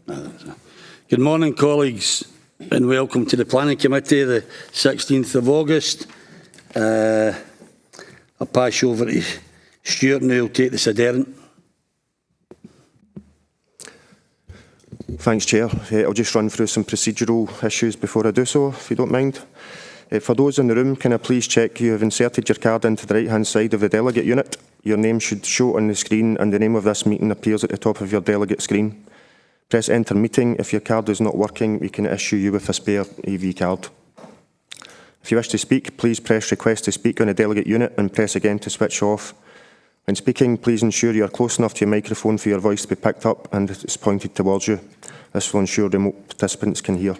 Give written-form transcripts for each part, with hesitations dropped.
Good morning, colleagues, and welcome to the Planning Committee, the 16th of August. I'll pass you over to Stuart and who'll take this adherent. Thanks, Chair. I'll just run through some procedural issues before I do so, if you don't mind. For those in the room, can I please check you have inserted your card into the right-hand side of the delegate unit? Your name should show on the screen and the name of this meeting appears at the top of your delegate screen. Press Enter Meeting. If your card is not working, we can issue you with a spare EV card. If you wish to speak, please press Request to Speak on the delegate unit and press again to switch off. When speaking, please ensure you are close enough to your microphone for your voice to be picked up and it's pointed towards you. This will ensure remote participants can hear.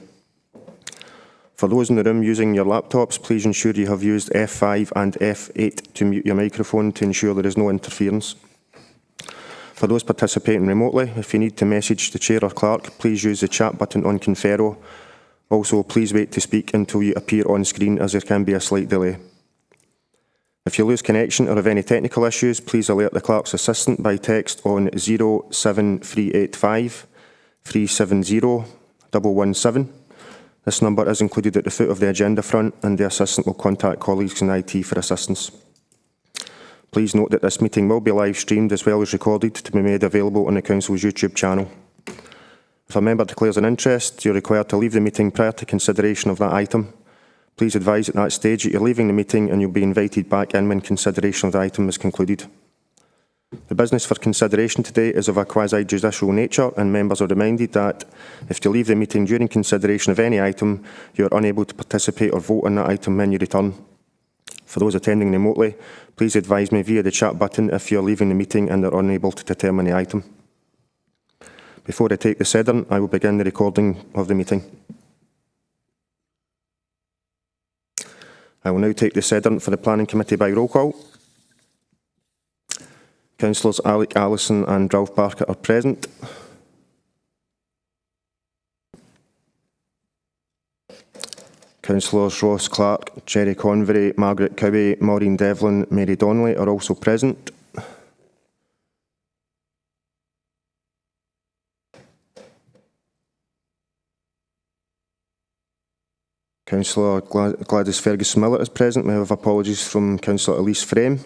For those in the room using your laptops, please ensure you have used F5 and F8 to mute your microphone to ensure there is no interference. For those participating remotely, if you need to message the Chair or Clerk, please use the chat button on Confero. Also, please wait to speak until you appear on screen as there can be a slight delay. If you lose connection or have any technical issues, please alert the Clerk's assistant by text on 07385 370 117. This number is included at the foot of the agenda front and the assistant will contact colleagues in IT for assistance. Please note that this meeting will be live streamed as well as recorded to be made available on the Council's YouTube channel. If a member declares an interest, you're required to leave the meeting prior to consideration of that item. Please advise at that stage that you're leaving the meeting and you'll be invited back in when consideration of the item is concluded. The business for consideration today is of a quasi-judicial nature and members are reminded that if you leave the meeting during consideration of any item, you are unable to participate or vote on that item when you return. For those attending remotely, please advise me via the chat button if you are leaving the meeting and are unable to determine the item. Before I take the sedernt, I will begin the recording of the meeting. I will now take the sedernt for the Planning Committee by roll call. Councillors Alec Allison and Ralph Barker are present. Councillors Ross Clark, Jerry Convery, Margaret Cowie, Maureen Devlin, Mary Donnelly are also present. Councillor Gladys Fergus-Miller is present. We have apologies from Councillor Elise Frame.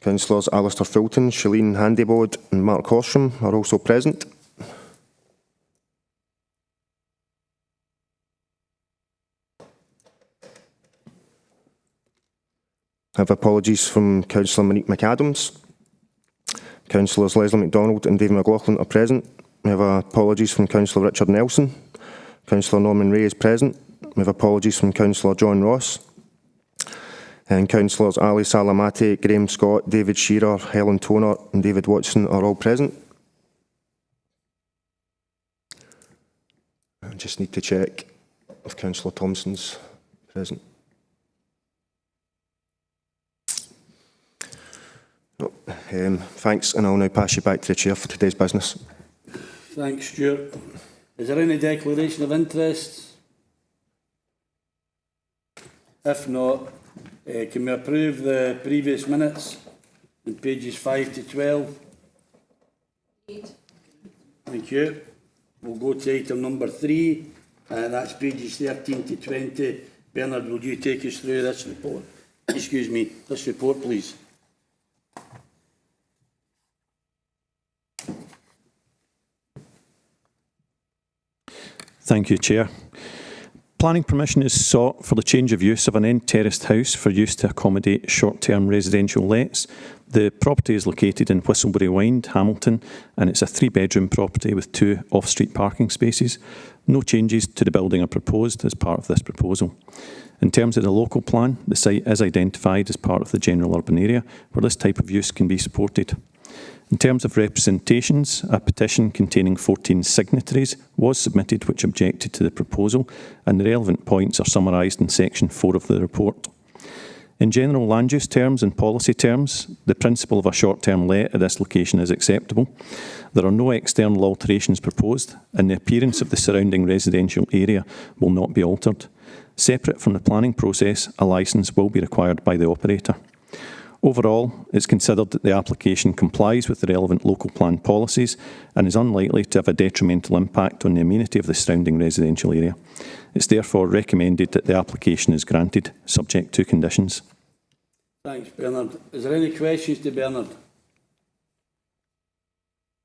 Councillors Alistair Fulton, Shalene Handybode and Mark Horsham are also present. I have apologies from Councillor Monique McAdams. Councillors Leslie MacDonald and David McLaughlin are present. We have apologies from Councillor Richard Nelson. Councillor Norman Ray is present. We have apologies from Councillor John Ross. And Councillors Ali Salamati, Graham Scott, David Shearer, Helen Toner and David Watson are all present. I just need to check if Councillor Thompson's present. No. Thanks, and I'll now pass you back to the Chair for today's business. Thanks, Stuart. Is there any declaration of interest? If not, can we approve the previous minutes on pages 5 to 12? Thank you. We'll go to item number 3, and that's pages 13 to 20. Bernard, will you take us through this report? Excuse me, this report, please. Thank you, Chair. Planning permission is sought for the change of use of an end-terraced house for use to accommodate short-term residential lets. The property is located in Whistlebury Wynd, Hamilton, and it's a 3-bedroom property with 2 off-street parking spaces. No changes to the building are proposed as part of this proposal. In terms of the local plan, the site is identified as part of the general urban area where this type of use can be supported. In terms of representations, a petition containing 14 signatories was submitted which objected to the proposal, and the relevant points are summarised in section 4 of the report. In general land use terms and policy terms, the principle of a short-term let at this location is acceptable. There are no external alterations proposed, and the appearance of the surrounding residential area will not be altered. Separate from the planning process, a licence will be required by the operator. Overall, it's considered that the application complies with the relevant local plan policies and is unlikely to have a detrimental impact on the amenity of the surrounding residential area. It's therefore recommended that the application is granted, subject to conditions. Thanks, Bernard. Is there any questions to Bernard?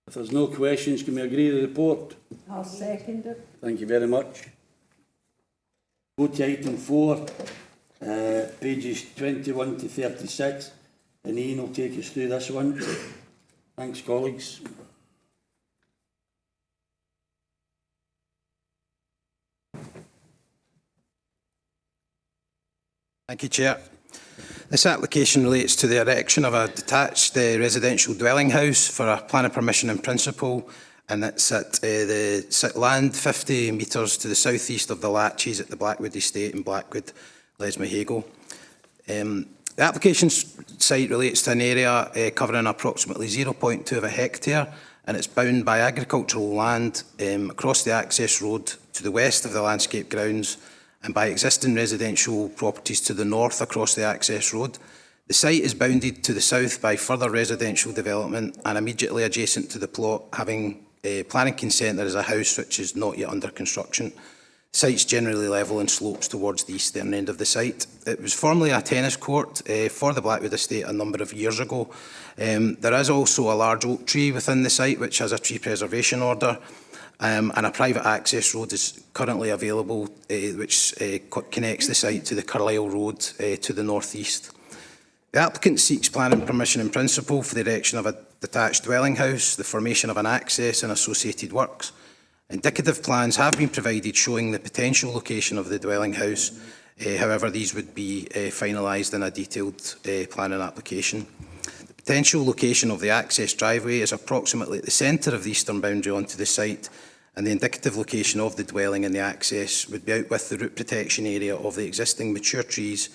If there's no questions, can we agree to the report? I'll second it. Thank you very much. Go to item 4, pages 21 to 36, and Ian will take us through this one. Thanks, colleagues. Thank you, Chair. This application relates to the erection of a detached residential dwelling house for a planning permission in principle, and it's at the land 50 metres to the south east of the Latches at the Blackwood Estate in Blackwood, Lesmahago. The application site relates to an area covering approximately 0.2 of a hectare, and it's bound by agricultural land across the access road to the west of the landscape grounds and by existing residential properties to the north across the access road. The site is bounded to the south by further residential development, and immediately adjacent to the plot, having planning consent, there is a house which is not yet under construction. The site's generally level and slopes towards the eastern end of the site. It was formerly a tennis court for the Blackwood Estate a number of years ago. There is also a large oak tree within the site which has a tree preservation order. And a private access road is currently available which connects the site to the Carlisle Road to the north-east. The applicant seeks planning permission in principle for the erection of a detached dwelling house, the formation of an access and associated works. Indicative plans have been provided showing the potential location of the dwelling house. However, these would be finalised in a detailed planning application. The potential location of the access driveway is approximately at the centre of the eastern boundary onto the site, and the indicative location of the dwelling and the access would be out with the root protection area of the existing mature trees,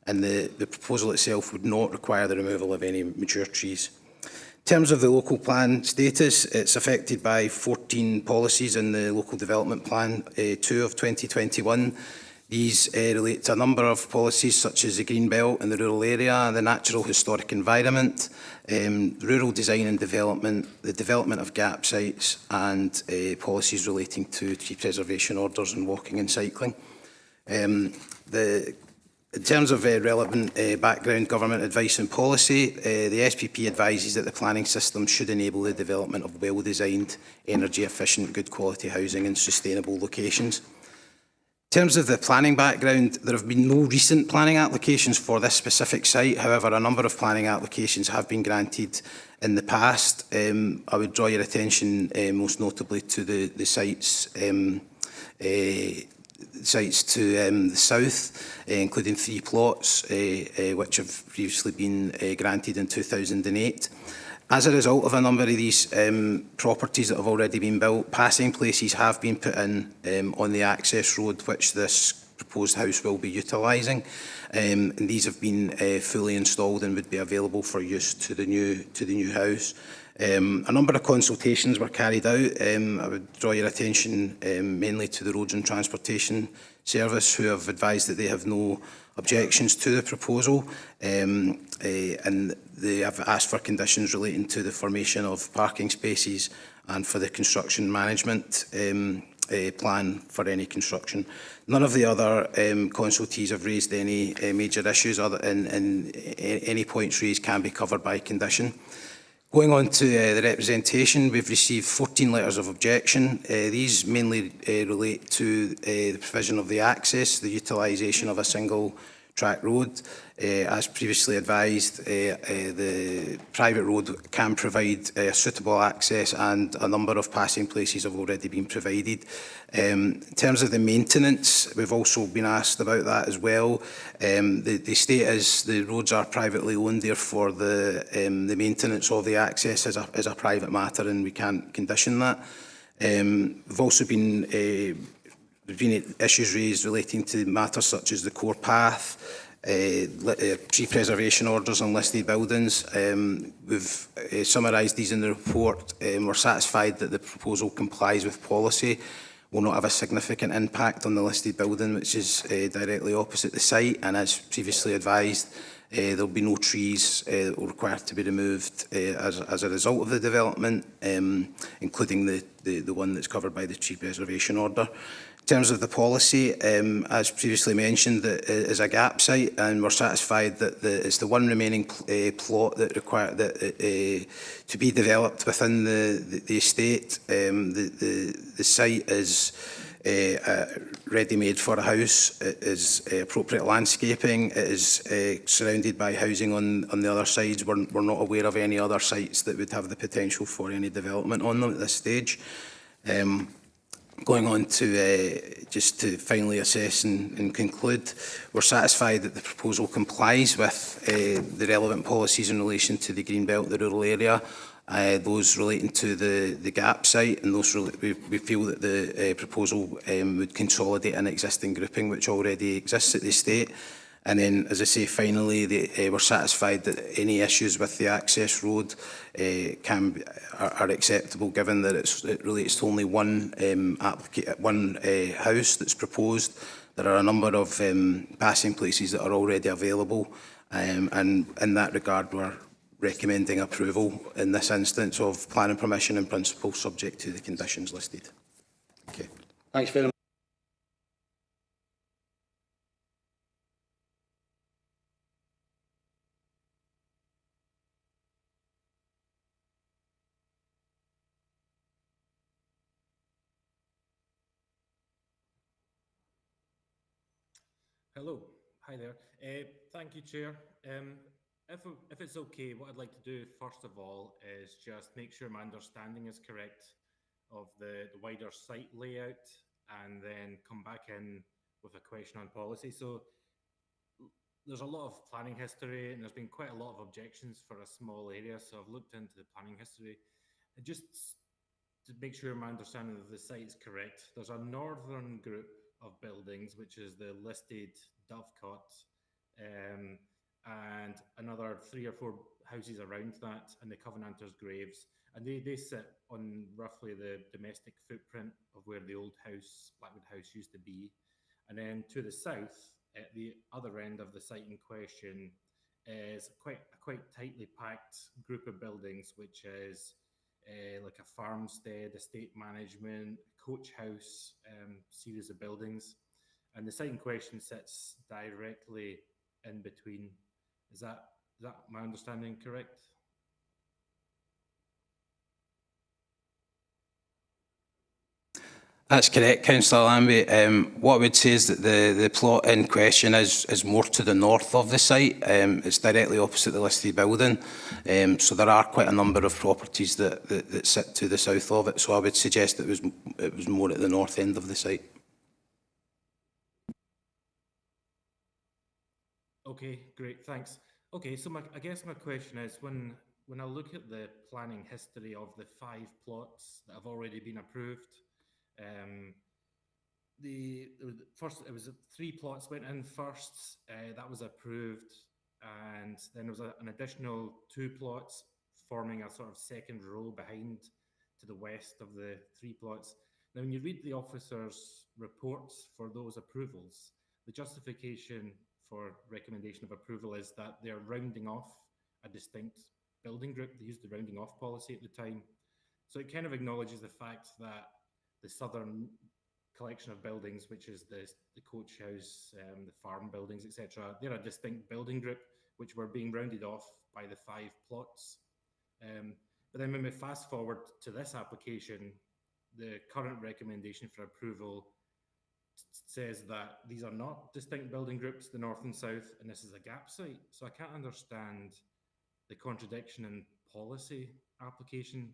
and the proposal itself would not require the removal of any mature trees. In terms of the local plan status, it's affected by 14 policies in the Local Development Plan 2 of 2021. These relate to a number of policies such as the Green Belt and the rural area, the natural historic environment, rural design and development, the development of gap sites, and policies relating to tree preservation orders and walking and cycling. In terms of relevant background government advice and policy, the SPP advises that the planning system should enable the development of well-designed, energy-efficient, good quality housing in sustainable locations. In terms of the planning background, there have been no recent planning applications for this specific site. However, a number of planning applications have been granted in the past. I would draw your attention most notably to the sites to the south, including 3 plots which have previously been granted in 2008. As a result of a number of these properties that have already been built, passing places have been put in on the access road which this proposed house will be utilising, and these have been fully installed and would be available for use to the new house. A number of consultations were carried out. I would draw your attention mainly to the Roads and Transportation Service, who have advised that they have no objections to the proposal, and they have asked for conditions relating to the formation of parking spaces and for the construction management plan for any construction. None of the other consultees have raised any major issues, and any points raised can be covered by condition. Going on to the representation, we've received 14 letters of objection. These mainly relate to the provision of the access, the utilisation of a single track road. As previously advised, the private road can provide suitable access, and a number of passing places have already been provided. In terms of the maintenance, we've also been asked about that as well. The state is the roads are privately owned, therefore the maintenance of the access is a private matter, and we can't condition that. We've also been there's been issues raised relating to matters such as the core path, tree preservation orders on listed buildings. We've summarised these in the report. We're satisfied that the proposal complies with policy. will not have a significant impact on the listed building, which is directly opposite the site. And as previously advised, there will be no trees that will require to be removed as a result of the development, including the one that's covered by the tree preservation order. In terms of the policy, as previously mentioned, it is a gap site, and we're satisfied that it's the one remaining plot that to be developed within the estate. The site is ready-made for a house. It is appropriate landscaping. It is surrounded by housing on the other sides. We're not aware of any other sites that would have the potential for any development on them at this stage. Going on to just to finally assess and conclude, we're satisfied that the proposal complies with the relevant policies in relation to the Greenbelt, the rural area, those relating to the GAP site, and those we feel that the proposal would consolidate an existing grouping which already exists at the estate. And then, as I say, finally, we're satisfied that any issues with the access road are acceptable, given that it relates to only one house that's proposed. There are a number of passing places that are already available, and in that regard, we're recommending approval in this instance of planning permission in principle, subject to the conditions listed. Okay. Thanks very much. Hello, hi there. Thank you, Chair. If it's okay, what I'd like to do first of all is just make sure my understanding is correct of the wider site layout, and then come back in with a question on policy. So there's a lot of planning history, and there's been quite a lot of objections for a small area. So I've looked into the planning history, and just to make sure my understanding of the site is correct. There's a northern group of buildings, which is the listed Dovecot, and another 3 or 4 houses around that, and the Covenanters' Graves. And they sit on roughly the domestic footprint of where the old house, Blackwood House, used to be. And then to the south, at the other end of the site in question, is a quite tightly packed group of buildings, which is like a farmstead, estate management, coach house, series of buildings. And the site in question sits directly in between. Is that my understanding correct? That's correct, Councillor Lambie. What I would say is that the plot in question is more to the north of the site. It's directly opposite the listed building. So there are quite a number of properties that sit to the south of it. So I would suggest it was more at the north end of the site. Okay, great, thanks. Okay, so I guess my question is, when I look at the planning history of the 5 plots that have already been approved, it was 3 plots went in first, that was approved, and then there was an additional 2 plots forming a sort of second row behind to the west of the 3 plots. Now, when you read the officers' reports for those approvals, the justification for recommendation of approval is that they're rounding off a distinct building group. They used the rounding off policy at the time. So it kind of acknowledges the fact that the southern collection of buildings, which is the coach house, the farm buildings, etc., they're a distinct building group which were being rounded off by the 5 plots. But then when we fast forward to this application, the current recommendation for approval says that these are not distinct building groups, the north and south, and this is a gap site. So I can't understand the contradiction in policy application,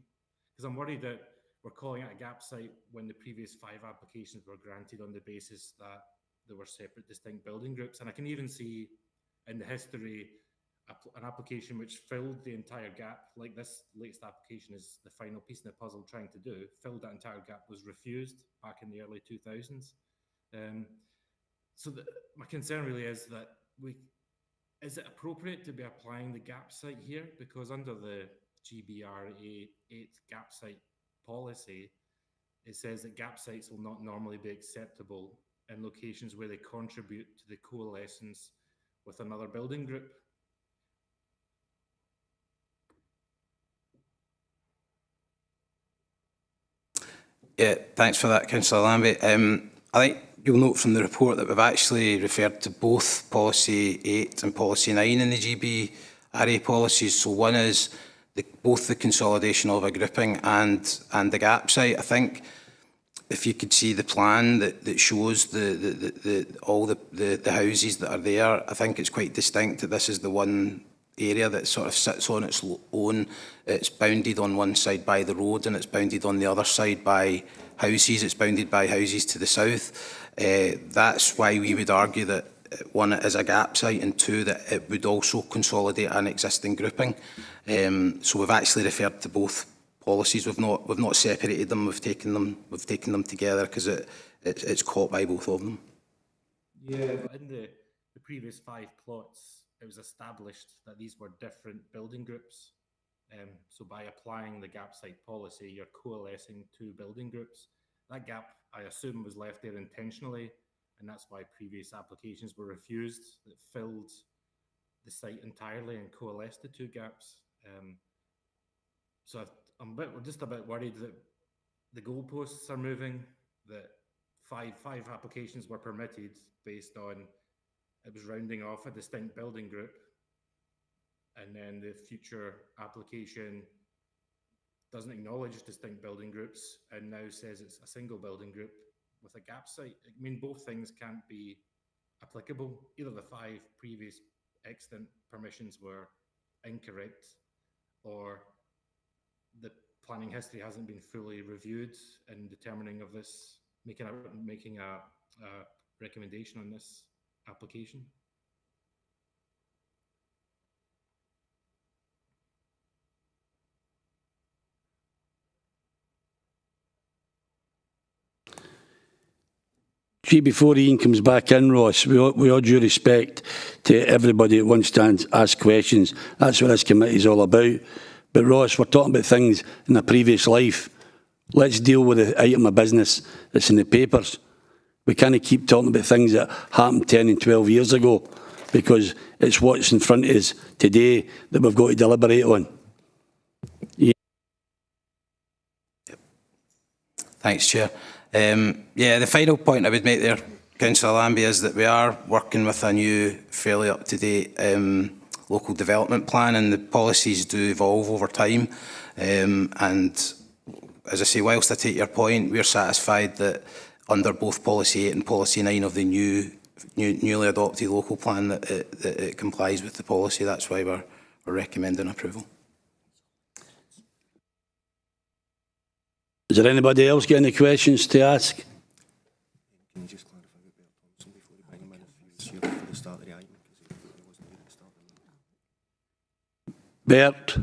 because I'm worried that we're calling it a gap site when the previous 5 applications were granted on the basis that there were separate distinct building groups. And I can even see in the history an application which filled the entire gap, like this latest application is the final piece in the puzzle trying to do, filled that entire gap, was refused back in the early 2000s. So my concern really is that is it appropriate to be applying the gap site here? Because under the GBRA 8th gap site policy, it says that gap sites will not normally be acceptable in locations where they contribute to the coalescence with another building group. Yeah, thanks for that, Councillor Lambie. I think you'll note from the report that we've actually referred to both Policy 8 and Policy 9 in the GBRA policies. So one is both the consolidation of a grouping and the gap site. I think if you could see the plan that shows all the houses that are there, I think it's quite distinct that this is the one area that sort of sits on its own. It's bounded on one side by the road and it's bounded on the other side by houses. It's bounded by houses to the south. That's why we would argue that one, it is a gap site, and two, that it would also consolidate an existing grouping. So we've actually referred to both policies. We've not separated them. We've taken them together because it's caught by both of them. Yeah, but in the previous 5 plots, it was established that these were different building groups. So by applying the gap site policy, you're coalescing 2 building groups. That gap, I assume, was left there intentionally, and that's why previous applications were refused that filled the site entirely and coalesced the 2 gaps. So we're just a bit worried that the goalposts are moving, that five applications were permitted based on it was rounding off a distinct building group, and then the future application doesn't acknowledge distinct building groups and now says it's a single building group with a gap site. I mean, both things can't be applicable. Either the 5 previous extant permissions were incorrect, or the planning history hasn't been fully reviewed in determining of this, making a recommendation on this application. Gee, before Ian comes back in, Ross, with all due respect to everybody that wants to ask questions, that's what this committee is all about. But Ross, we're talking about things in a previous life. Let's deal with the item of business that's in the papers. We can't keep talking about things that happened 10 and 12 years ago, because it's what's in front of us today that we've got to deliberate on. Yeah. Thanks, Chair. Yeah, the final point I would make there, Councillor Lambie, is that we are working with a new, fairly up-to-date local development plan, and the policies do evolve over time. And as I say, whilst I take your point, we're satisfied that under both Policy 8 and Policy 9 of the newly adopted local plan that it complies with the policy. That's why we're recommending approval. Is there anybody else got any questions to ask? Can you just clarify with Bert Thompson before you bring him in, if he was here for the start of the item, because he wasn't here at the start of the meeting? Bert,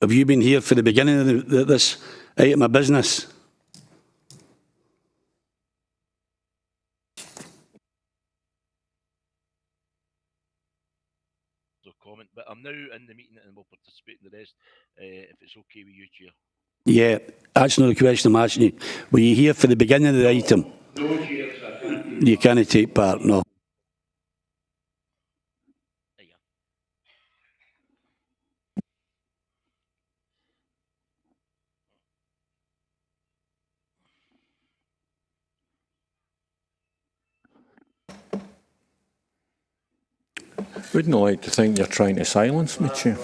have you been here for the beginning of this item of business? Comment, but I'm now in the meeting and will participate in the rest, if it's okay with you, Chair. Yeah, that's not the question I'm asking you. Were you here for the beginning of the item? No, Chair, I can't. You can't take part, no. Wouldn't I like to think you're trying to silence me, Chair?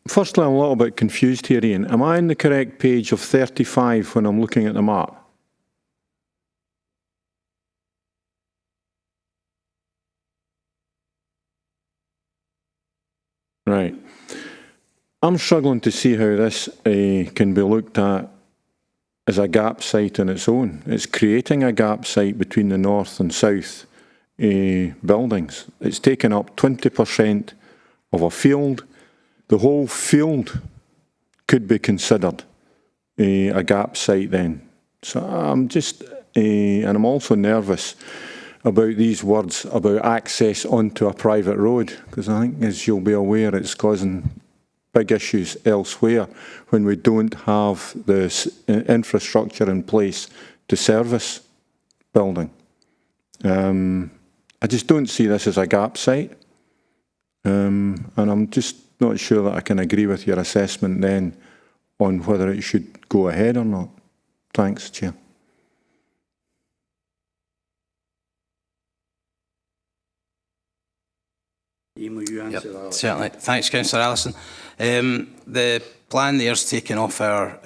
Firstly, I'm a little bit confused here, Ian. Am I on the correct page of 35 when I'm looking at the map? Right. I'm struggling to see how this can be looked at as a gap site on its own. It's creating a gap site between the north and south buildings. It's taken up 20% of a field. The whole field could be considered a gap site then. So I'm just, and I'm also nervous about these words about access onto a private road, because I think, as you'll be aware, it's causing big issues elsewhere when we don't have the infrastructure in place to service building. I just don't see this as a gap site. And I'm just not sure that I can agree with your assessment then on whether it should go ahead or not. Thanks, Chair. Ian, will you answer that? Certainly. Thanks, Councillor Allison. The plan there's taken off our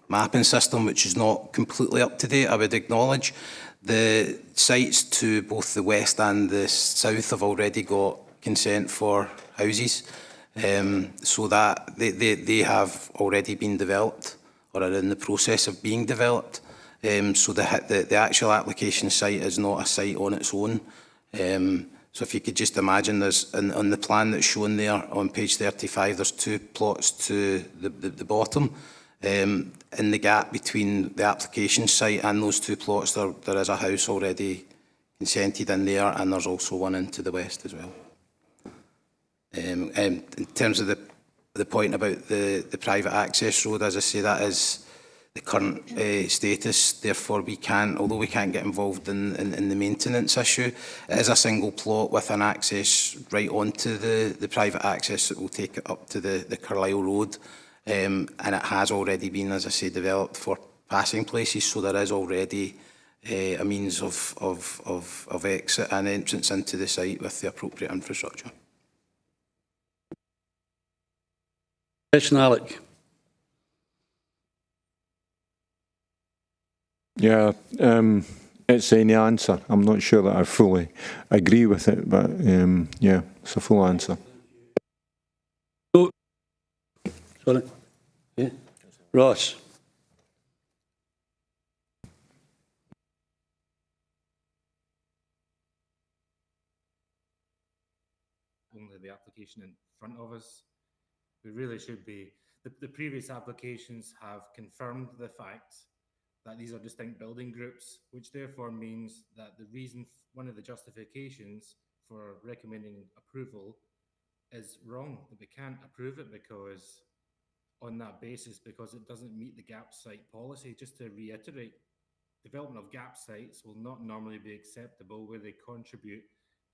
mapping system, which is not completely up to date, I would acknowledge. The sites to both the west and the south have already got consent for houses, so that they have already been developed or are in the process of being developed. So the actual application site is not a site on its own. So if you could just imagine, there's on the plan that's shown there on page 35, there's 2 plots to the bottom. In the gap between the application site and those 2 plots, there is a house already consented in there, and there's also one into the west as well. In terms of the point about the private access road, as I say, that is the current status. Therefore, we can't, although we can't get involved in the maintenance issue, it is a single plot with an access right onto the private access that will take it up to the Carlisle Road. And it has already been, as I say, developed for passing places, so there is already a means of exit and entrance into the site with the appropriate infrastructure. Question, Alec. Yeah, it's any answer. I'm not sure that I fully agree with it, but yeah, it's a full answer. Sorry. Yeah. Ross. Only the application in front of us. We really should be. The previous applications have confirmed the fact that these are distinct building groups, which therefore means that the reason, one of the justifications for recommending approval is wrong, that we can't approve it because on that basis, because it doesn't meet the gap site policy. Just to reiterate, development of gap sites will not normally be acceptable where they contribute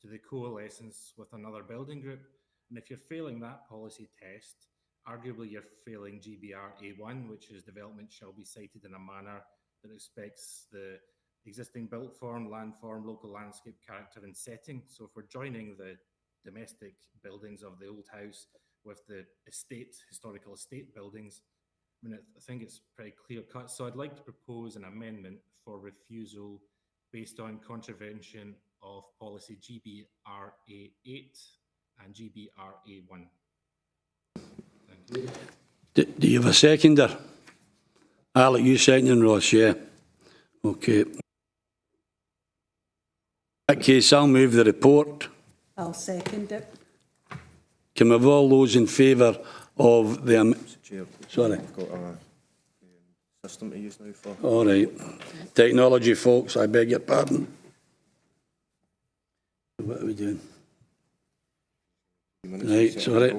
to the coalescence with another building group. And if you're failing that policy test, arguably you're failing GBR A1, which is development shall be sited in a manner that respects the existing built form, land form, local landscape character and setting. So if we're joining the domestic buildings of the old house with the estate, historical estate buildings, I mean, I think it's pretty clear cut. So I'd like to propose an amendment for refusal based on contravention of policy GBRA8 and GBRA1. Do you have a seconder? Alec, you seconding Ross, yeah. Okay. In that case, I'll move the report. I'll second it. Can we have all those in favour of the... Chair, Sorry. I've got a system to use now for... All right. Technology, folks, I beg your pardon. What are we doing? Right, sorry.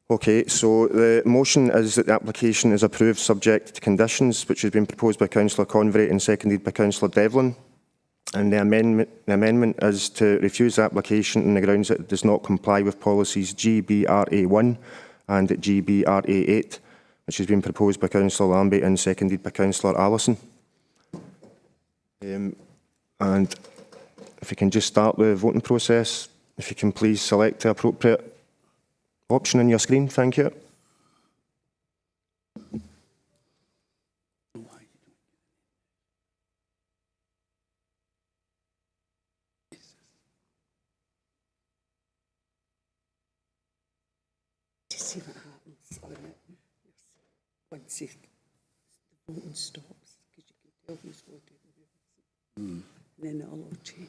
Okay, so the motion is that the application is approved subject to conditions, which has been proposed by Councillor Convery and seconded by Councillor Devlin. And the amendment is to refuse the application on the grounds that it does not comply with policies GBRA1 and GBRA8, which has been proposed by Councillor Lambie and seconded by Councillor Allison. And if you can just start the voting process, if you can please select the appropriate option on your screen, thank you. to see what happens on it. Once the voting stops, because you can tell who's voted and who hasn't. Then it'll all change.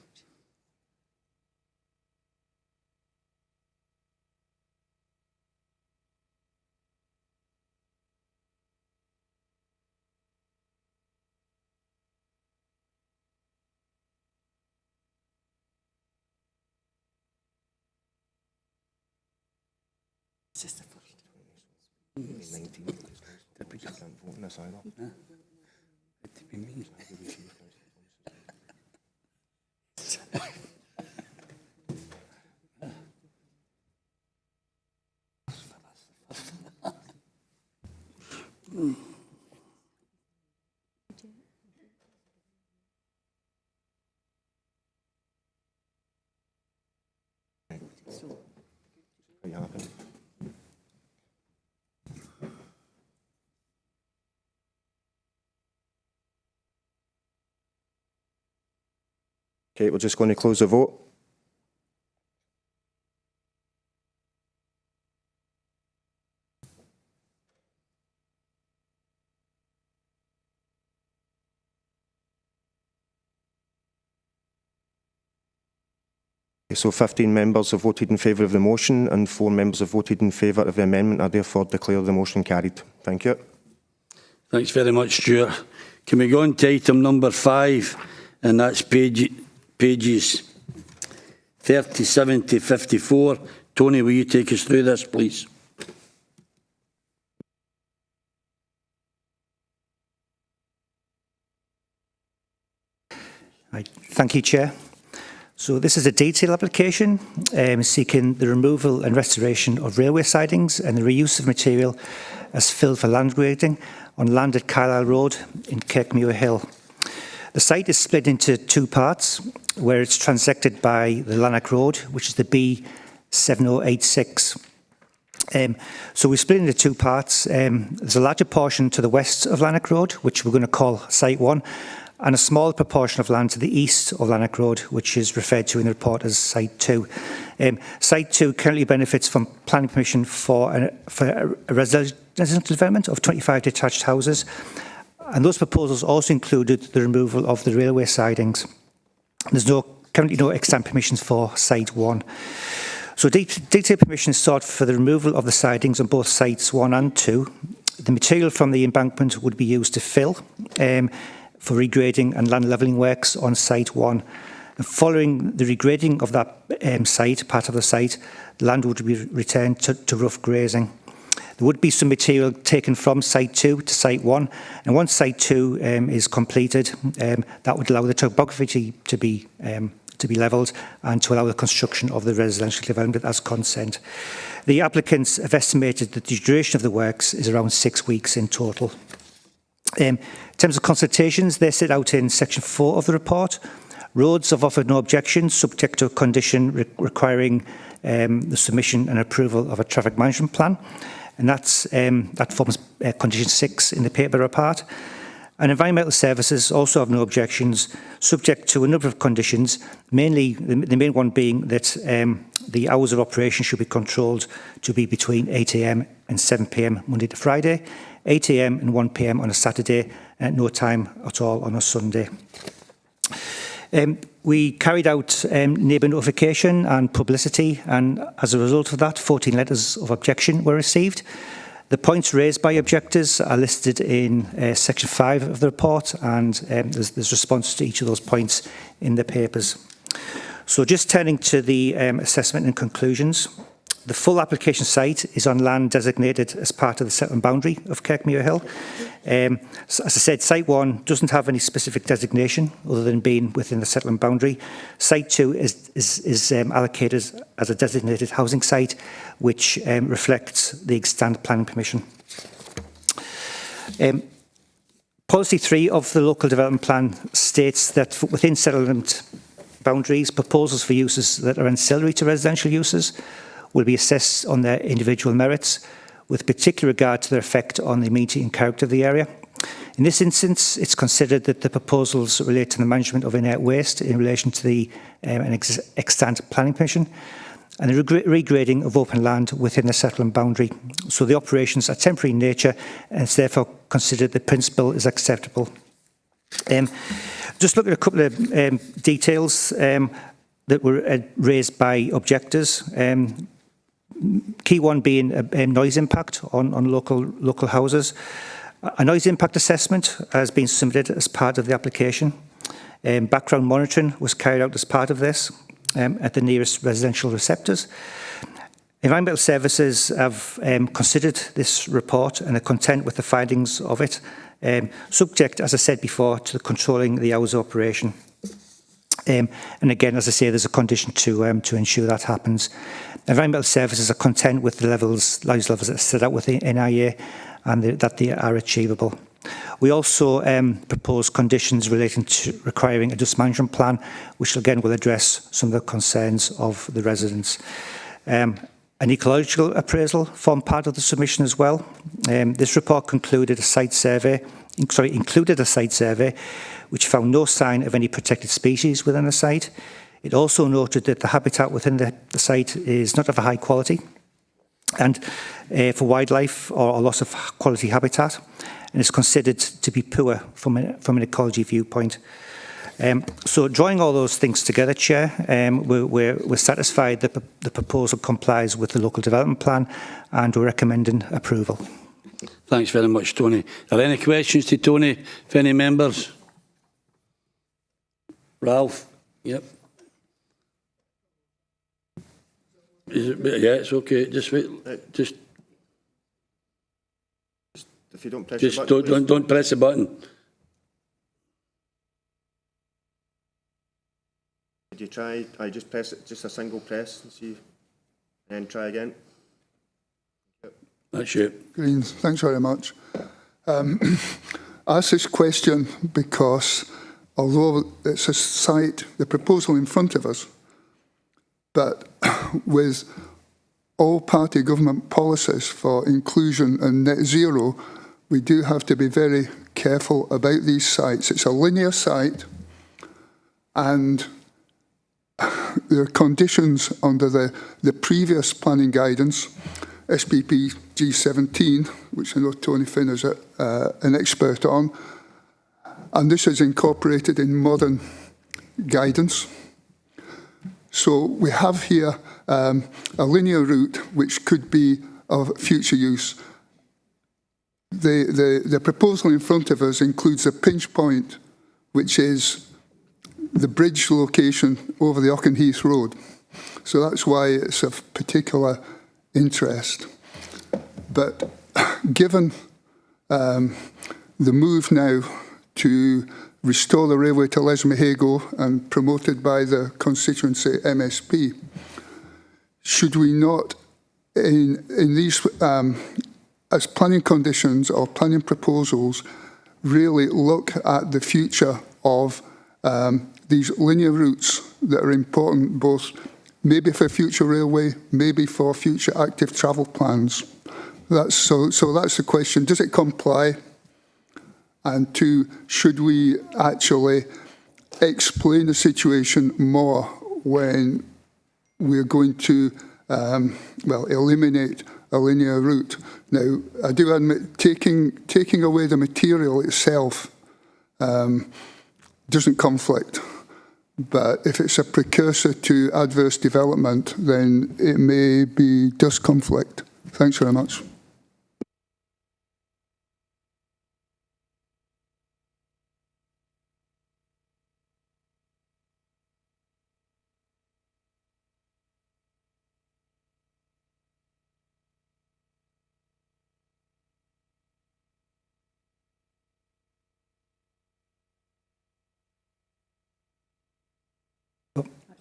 It's just the first. It'd be me. Are you happy? Okay, we're just going to close the vote. Okay, so 15 members have voted in favour of the motion and 4 members have voted in favour of the amendment. I therefore declare the motion carried. Thank you. Thanks very much, Stuart. Can we go on to item number 5, and that's pages 37 to 54. Tony, will you take us through this, please? Right. Thank you, Chair. So this is a detail application seeking the removal and restoration of railway sidings and the reuse of material as fill for land grading on land at Carlisle Road in Kirkmuir Hill. The site is split into 2 parts, where it's transected by the Lanark Road, which is the B7086. So we split into 2 parts. There's a larger portion to the west of Lanark Road, which we're going to call Site 1, and a small proportion of land to the east of Lanark Road, which is referred to in the report as Site 2. Site 2 currently benefits from planning permission for a residential development of 25 detached houses, and those proposals also included the removal of the railway sidings. There's currently no extant permissions for Site 1. So detailed permission is sought for the removal of the sidings on both Sites 1 and 2. The material from the embankment would be used to fill for regrading and land levelling works on Site 1. And following the regrading of that part of the site, the land would be returned to rough grazing. There would be some material taken from Site 2 to Site 1, and once Site 2 is completed, that would allow the topography to be levelled and to allow the construction of the residential development as consent. The applicants have estimated that the duration of the works is around 6 weeks in total. In terms of consultations, they're set out in section 4 of the report. Roads have offered no objections, subject to a condition requiring the submission and approval of a traffic management plan, and that forms condition 6 in the paper report. And environmental services also have no objections, subject to a number of conditions, mainly the main one being that the hours of operation should be controlled to be between 8 AM and 7 PM Monday to Friday, 8 AM and 1 PM on a Saturday, and at no time at all on a Sunday. We carried out neighbour notification and publicity, and as a result of that, 14 letters of objection were received. The points raised by objectors are listed in section 5 of the report, and there's response to each of those points in the papers. So just turning to the assessment and conclusions. The full application site is on land designated as part of the settlement boundary of Kirkmuir Hill. As I said, Site 1 doesn't have any specific designation other than being within the settlement boundary. Site 2 is allocated as a designated housing site, which reflects the extant planning permission. Policy 3 of the local development plan states that within settlement boundaries, proposals for uses that are ancillary to residential uses will be assessed on their individual merits, with particular regard to their effect on the amenity and character of the area. In this instance, it's considered that the proposals relate to the management of inert waste in relation to the extant planning permission, and the regrading of open land within the settlement boundary. So the operations are temporary in nature, and it's therefore considered the principle is acceptable. Just look at a couple of details that were raised by objectors. Key one being a noise impact on local houses. A noise impact assessment has been submitted as part of the application. Background monitoring was carried out as part of this at the nearest residential receptors. Environmental Services have considered this report and are content with the findings of it, subject, as I said before, to controlling the hours of operation. And again, as I say, there's a condition to ensure that happens. Environmental Services are content with the noise levels that are set out with the NIA and that they are achievable. We also propose conditions relating to requiring a dust management plan, which again will address some of the concerns of the residents. An ecological appraisal formed part of the submission as well. This report included a site survey, which found no sign of any protected species within the site. It also noted that the habitat within the site is not of a high quality, and for wildlife or loss of quality habitat, and is considered to be poor from an ecology viewpoint. So drawing all those things together, Chair, we're satisfied that the proposal complies with the local development plan, and we're recommending approval. Thanks very much, Tony. Are there any questions to Tony for any members? Ralph? Yep. Yeah, it's okay. Just wait. Just If you don't press Just the button, don't press the button. Could you try? I just press it, just a single press, and see, and then try again. That's it. Greens, thanks very much. I ask this question because although it's a site, the proposal in front of us, but with all party government policies for inclusion and net zero, we do have to be very careful about these sites. It's a linear site, and there are conditions under the previous planning guidance, SPP G17, which I know Tony Finn is an expert on, and this is incorporated in modern guidance. So we have here a linear route which could be of future use. The proposal in front of us includes a pinch point, which is the bridge location over the Auchenheath Road. So that's why it's of particular interest. But given the move now to restore the railway to Lesmahago and promoted by the constituency MSP, should we not, in these as planning conditions or planning proposals, really look at the future of these linear routes that are important, both maybe for future railway, maybe for future active travel plans? So that's the question. Does it comply? And two, should we actually explain the situation more when we're going to, eliminate a linear route? Now, I do admit taking away the material itself doesn't conflict. But if it's a precursor to adverse development, then it does conflict. Thanks very much.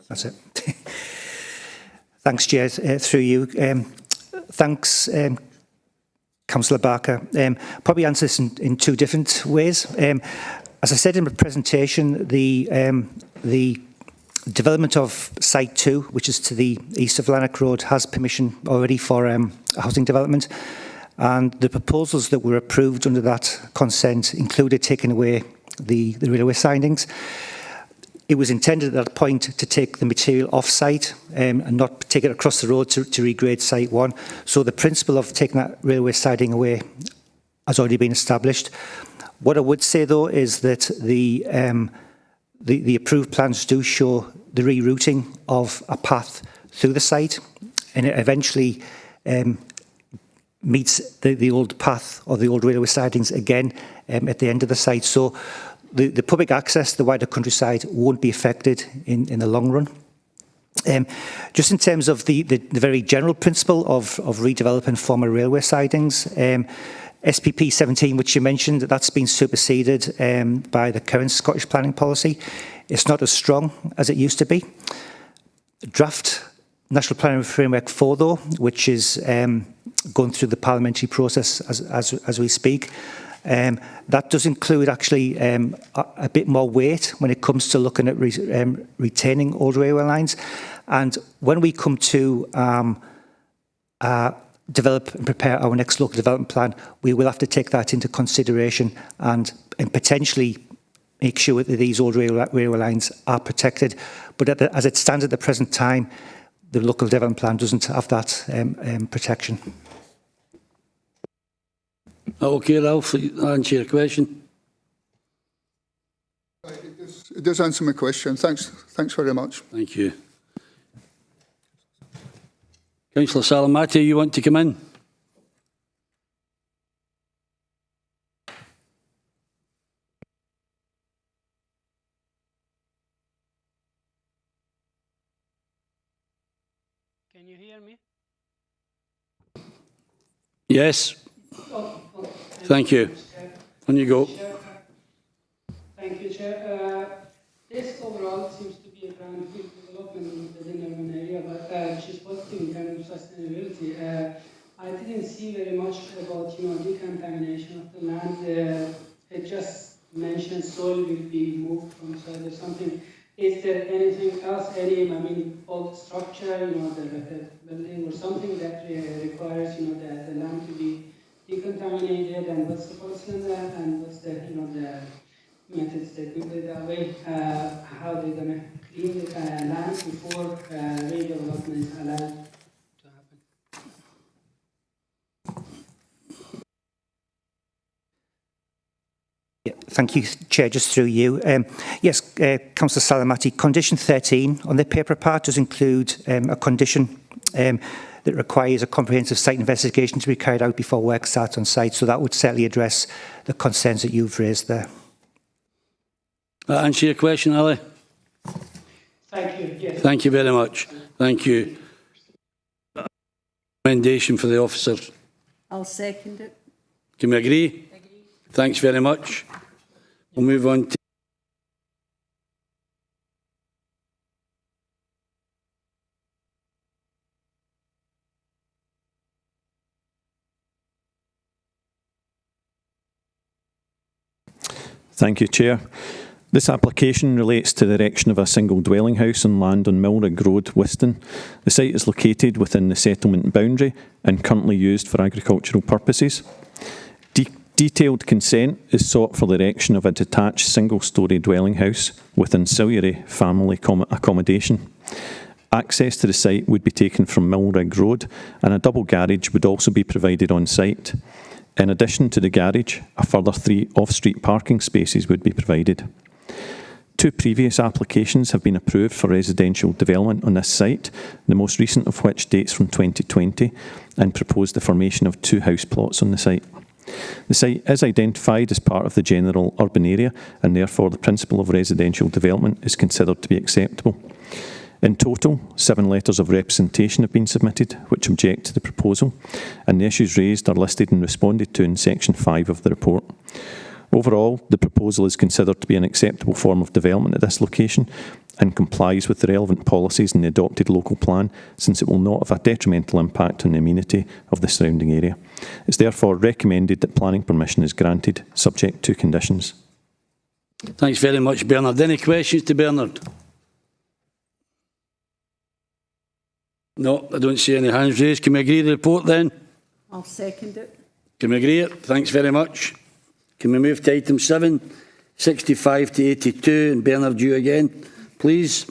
That's it. Thanks, Chair, through you. Thanks, Councillor Barker. Probably answer this in two different ways. As I said in my presentation, the development of Site 2, which is to the east of Lanark Road, has permission already for housing development. And the proposals that were approved under that consent included taking away the railway sidings. It was intended at that point to take the material off-site and not take it across the road to regrade Site 1. So the principle of taking that railway siding away has already been established. What I would say, though, is that the approved plans do show the rerouting of a path through the site, and it eventually meets the old path or the old railway sidings again at the end of the site. So the public access to the wider countryside won't be affected in the long run. Just in terms of the very general principle of redeveloping former railway sidings, SPP 17, which you mentioned, that's been superseded by the current Scottish planning policy. It's not as strong as it used to be. Draft National Planning Framework 4, though, which is going through the parliamentary process as we speak, that does include actually a bit more weight when it comes to looking at retaining old railway lines. And when we come to develop and prepare our next local development plan, we will have to take that into consideration and potentially make sure that these old railway lines are protected. But as it stands at the present time, the local development plan doesn't have that protection. Okay, Ralph, answer your question. It does answer my question. Thanks very much. Thank you. Councillor Salamati, you want to come in? Can you hear me? Yes. Thank you. On you go. Thank you, Chair. This overall seems to be a brownfield development within the urban area, but which is positive in terms of sustainability. I didn't see very much about decontamination of the land. It just mentioned soil will be moved from soil or something. Is there anything else? Old structure, the building or something that requires the land to be decontaminated, and what's the policy on that, and what's the the methods that do it that way? How they're gonna clean the land before redevelopment is allowed to happen? Yeah, thank you, Chair. Just through you. Yes, Councillor Salamati, condition 13 on the paper part does include a condition that requires a comprehensive site investigation to be carried out before work starts on site. So that would certainly address the concerns that you've raised there. That answer your question, Ali? Thank you. Yes. Thank you very much. Thank you. Recommendation for the officer. I'll second it. Can we agree? Thanks very much. We'll move on to Thank you, Chair. This application relates to the erection of a single dwelling house on land on Milrig Road, Whiston. The site is located within the settlement boundary and currently used for agricultural purposes. Detailed consent is sought for the erection of a detached single-storey dwelling house with ancillary family accommodation. Access to the site would be taken from Milrig Road, and a double garage would also be provided on site. In addition to the garage, a further 3 off-street parking spaces would be provided. 2 previous applications have been approved for residential development on this site, the most recent of which dates from 2020 and proposed the formation of 2 house plots on the site. The site is identified as part of the general urban area, and therefore the principle of residential development is considered to be acceptable. In total, 7 letters of representation have been submitted which object to the proposal, and the issues raised are listed and responded to in section 5 of the report. Overall, the proposal is considered to be an acceptable form of development at this location and complies with the relevant policies in the adopted local plan, since it will not have a detrimental impact on the amenity of the surrounding area. It's therefore recommended that planning permission is granted, subject to conditions. Thanks very much, Bernard. Any questions to Bernard? No, I don't see any hands raised. Can we agree the report then? I'll second it. Can we agree it? Thanks very much. Can we move to item 7, 65 to 82, and Bernard, you again? please.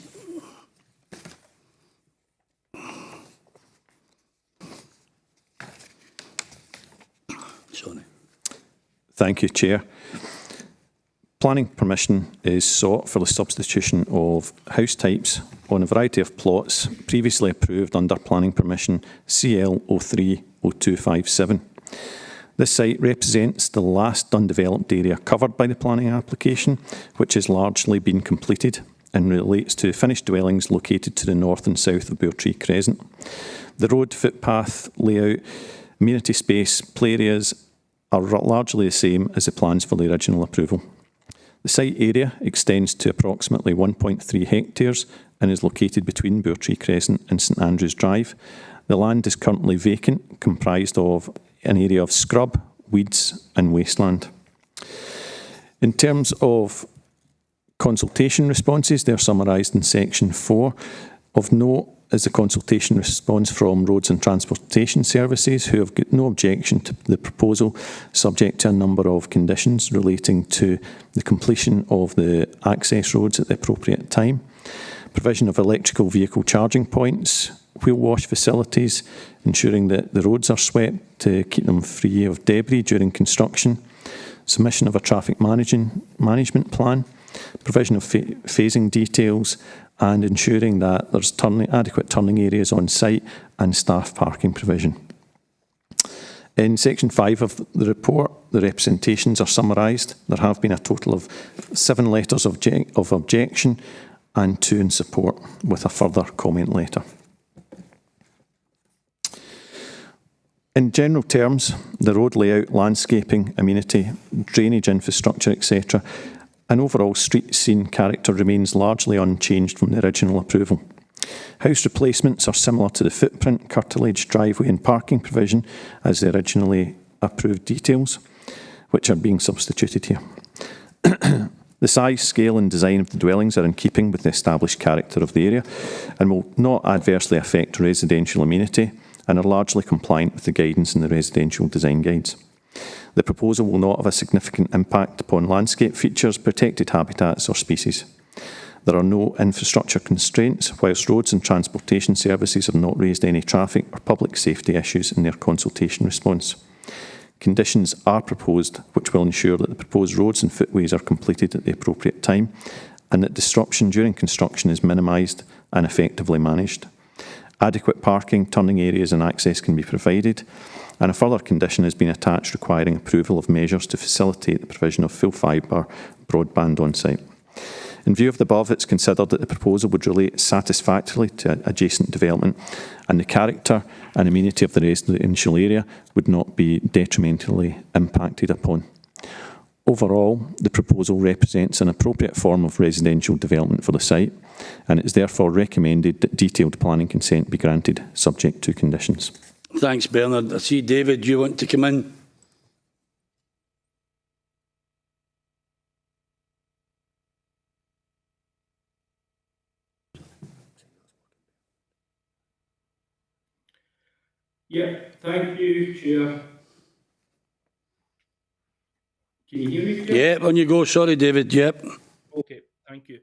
Sorry. Thank you, Chair. Planning permission is sought for the substitution of house types on a variety of plots previously approved under planning permission CL 030257. This site represents the last undeveloped area covered by the planning application, which has largely been completed and relates to finished dwellings located to the north and south of Bourtree Crescent. The road, footpath, layout, amenity space, play areas are largely the same as the plans for the original approval. The site area extends to approximately 1.3 hectares and is located between Bourtree Crescent and St Andrews Drive. The land is currently vacant, comprised of an area of scrub, weeds and wasteland. In terms of consultation responses, they are summarised in section 4. Of note is the consultation response from Roads and Transportation Services, who have got no objection to the proposal, subject to a number of conditions relating to the completion of the access roads at the appropriate time, provision of electrical vehicle charging points, wheel wash facilities, ensuring that the roads are swept to keep them free of debris during construction, submission of a traffic management plan, provision of phasing details, and ensuring that there's adequate turning areas on site and staff parking provision. In section 5 of the report, the representations are summarised. There have been a total of 7 letters of objection and 2 in support, with a further comment letter. In general terms, the road layout, landscaping, amenity, drainage infrastructure, etc., and overall street scene character remains largely unchanged from the original approval. House replacements are similar to the footprint, curtilage, driveway and parking provision as the originally approved details, which are being substituted here. The size, scale and design of the dwellings are in keeping with the established character of the area and will not adversely affect residential amenity and are largely compliant with the guidance in the residential design guides. The proposal will not have a significant impact upon landscape features, protected habitats or species. There are no infrastructure constraints, whilst Roads and Transportation Services have not raised any traffic or public safety issues in their consultation response. Conditions are proposed which will ensure that the proposed roads and footways are completed at the appropriate time and that disruption during construction is minimised and effectively managed. Adequate parking, turning areas and access can be provided, and a further condition has been attached requiring approval of measures to facilitate the provision of full fibre broadband on site. In view of the above, it's considered that the proposal would relate satisfactorily to adjacent development and the character and amenity of the residential area would not be detrimentally impacted upon. Overall, the proposal represents an appropriate form of residential development for the site, and it is therefore recommended that detailed planning consent be granted, subject to conditions. Thanks, Bernard. I see David, you want to come in? Yeah, thank you, Chair. Can you hear me, Chair? Yep, on you go. Sorry, David. Yep. Okay, thank you.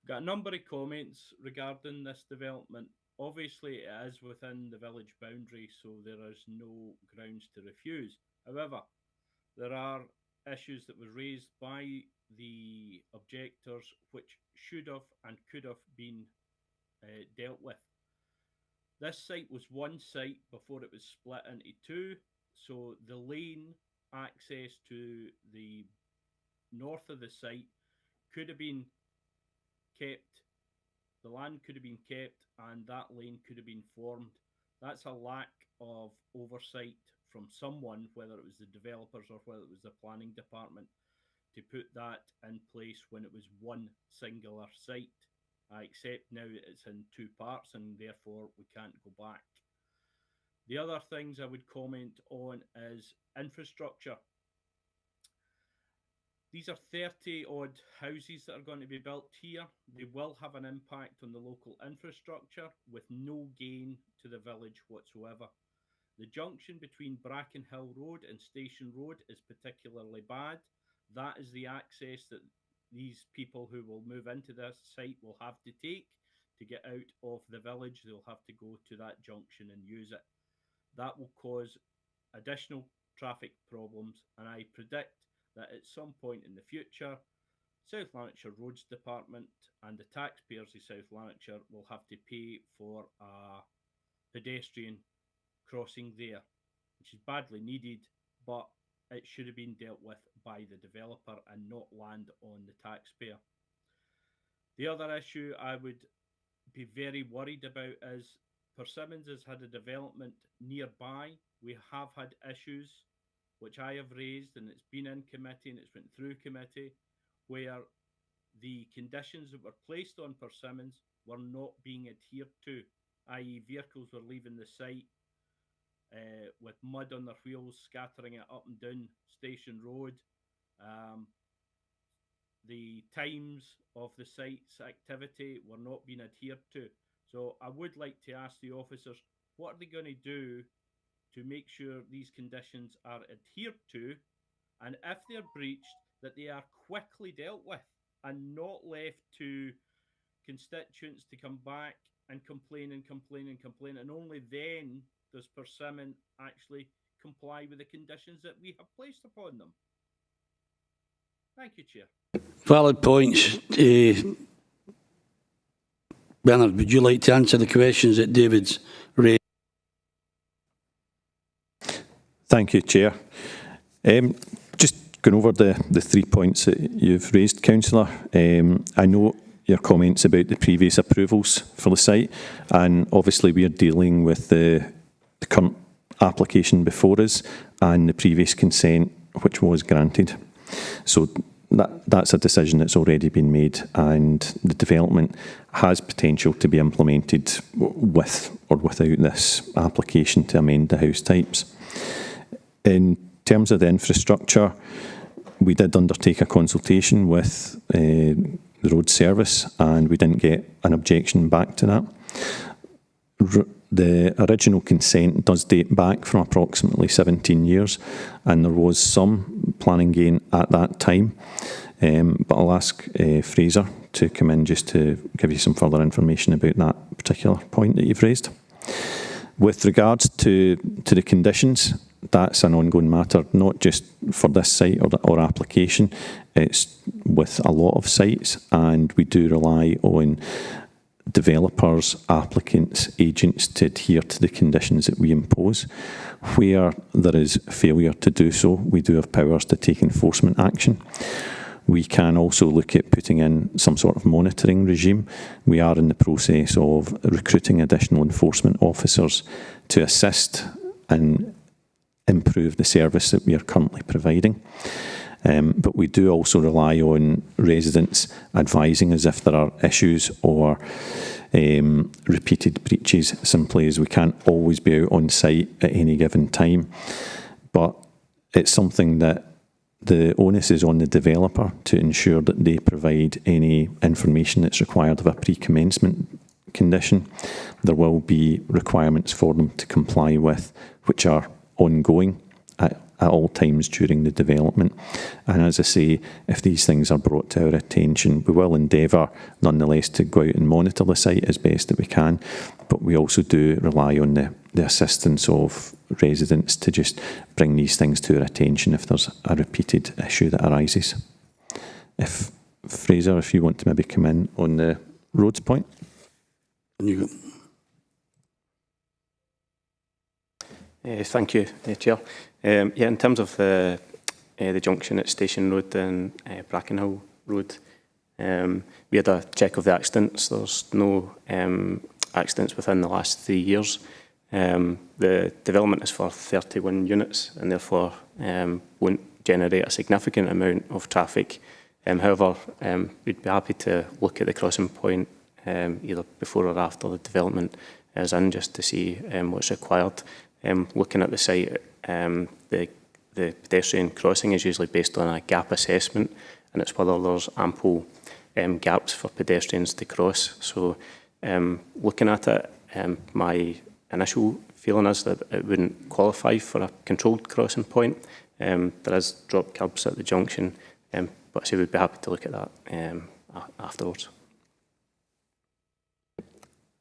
Got a number of comments regarding this development. Obviously, it is within the village boundary, so there is no grounds to refuse. However, there are issues that were raised by the objectors which should have and could have been dealt with. This site was one site before it was split into 2, so the lane access to the north of the site could have been kept. The land could have been kept and that lane could have been formed. That's a lack of oversight from someone, whether it was the developers or whether it was the planning department, to put that in place when it was one singular site. Except now it's in 2 parts and therefore we can't go back. The other things I would comment on is infrastructure. These are 30 odd houses that are going to be built here. They will have an impact on the local infrastructure with no gain to the village whatsoever. The junction between Brackenhill Road and Station Road is particularly bad. That is the access that these people who will move into this site will have to take to get out of the village. They'll have to go to that junction and use it. That will cause additional traffic problems, and I predict that at some point in the future, South Lanarkshire Roads Department and the taxpayers of South Lanarkshire will have to pay for a pedestrian crossing there, which is badly needed, but it should have been dealt with by the developer and not land on the taxpayer. The other issue I would be very worried about is Persimmons has had a development nearby. We have had issues which I have raised, and it's been in committee and it's went through committee, where the conditions that were placed on Persimmons were not being adhered to, i.e. vehicles were leaving the site with mud on their wheels, scattering it up and down Station Road. The times of the site's activity were not being adhered to. So I would like to ask the officers, what are they going to do to make sure these conditions are adhered to, and if they're breached, that they are quickly dealt with and not left to constituents to come back and complain and complain and complain, and only then does Persimmon actually comply with the conditions that we have placed upon them. Thank you, Chair. Valid points. Bernard, would you like to answer the questions that David's raised? Thank you, Chair. Just going over the 3 points that you've raised, Councillor. I know your comments about the previous approvals for the site, and obviously we are dealing with the current application before us and the previous consent which was granted. So that's a decision that's already been made, and the development has potential to be implemented with or without this application to amend the house types. In terms of the infrastructure, we did undertake a consultation with the road service, and we didn't get an objection back to that. The original consent does date back from approximately 17 years, and there was some planning gain at that time. But I'll ask Fraser to come in just to give you some further information about that particular point that you've raised. With regards to the conditions, that's an ongoing matter, not just for this site or application. It's with a lot of sites, and we do rely on developers, applicants, agents to adhere to the conditions that we impose. Where there is failure to do so, we do have powers to take enforcement action. We can also look at putting in some sort of monitoring regime. We are in the process of recruiting additional enforcement officers to assist and improve the service that we are currently providing. But we do also rely on residents advising us if there are issues or repeated breaches, simply as we can't always be out on site at any given time. But it's something that the onus is on the developer to ensure that they provide any information that's required of a pre-commencement condition. There will be requirements for them to comply with, which are ongoing at all times during the development. And as I say, if these things are brought to our attention, we will endeavour nonetheless to go out and monitor the site as best that we can, but we also do rely on the assistance of residents to just bring these things to our attention if there's a repeated issue that arises. If Fraser, if you want to maybe come in on the roads point. You go. Thank you, Chair. In terms of the junction at Station Road and Brackenhill Road, we had a check of the accidents. There's no accidents within the last 3 years. The development is for 31 units and therefore won't generate a significant amount of traffic. However, we'd be happy to look at the crossing point either before or after the development is in, just to see what's required. Looking at the site, the pedestrian crossing is usually based on a gap assessment, and it's whether there's ample gaps for pedestrians to cross. So looking at it, my initial feeling is that it wouldn't qualify for a controlled crossing point. There is drop curbs at the junction, but but I say we'd be happy to look at that afterwards.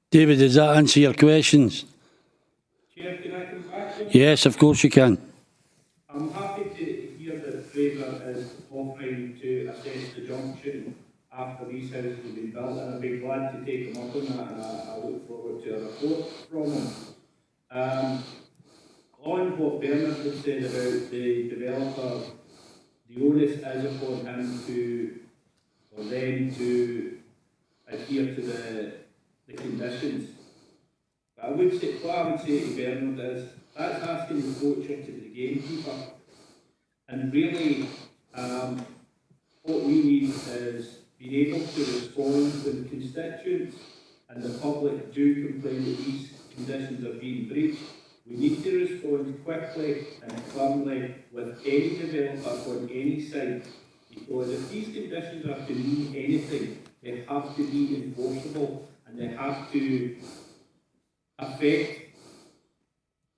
David, does that answer your questions? Chair, can I come back? Yes, of course you can. I'm happy to hear that Fraser is offering to assess the junction after these houses have been built, and I'd be glad to take him up on that, and I look forward to a report from him. On what Bernard had said about the developer, the onus is upon him to, or them to adhere to the conditions. But I would say, what I would say to Bernard is, that's asking the poacher to be the gamekeeper. And really, what we need is being able to respond when constituents and the public do complain that these conditions are being breached. We need to respond quickly and firmly with any developer on any site, because if these conditions are to mean anything, they have to be enforceable and they have to affect.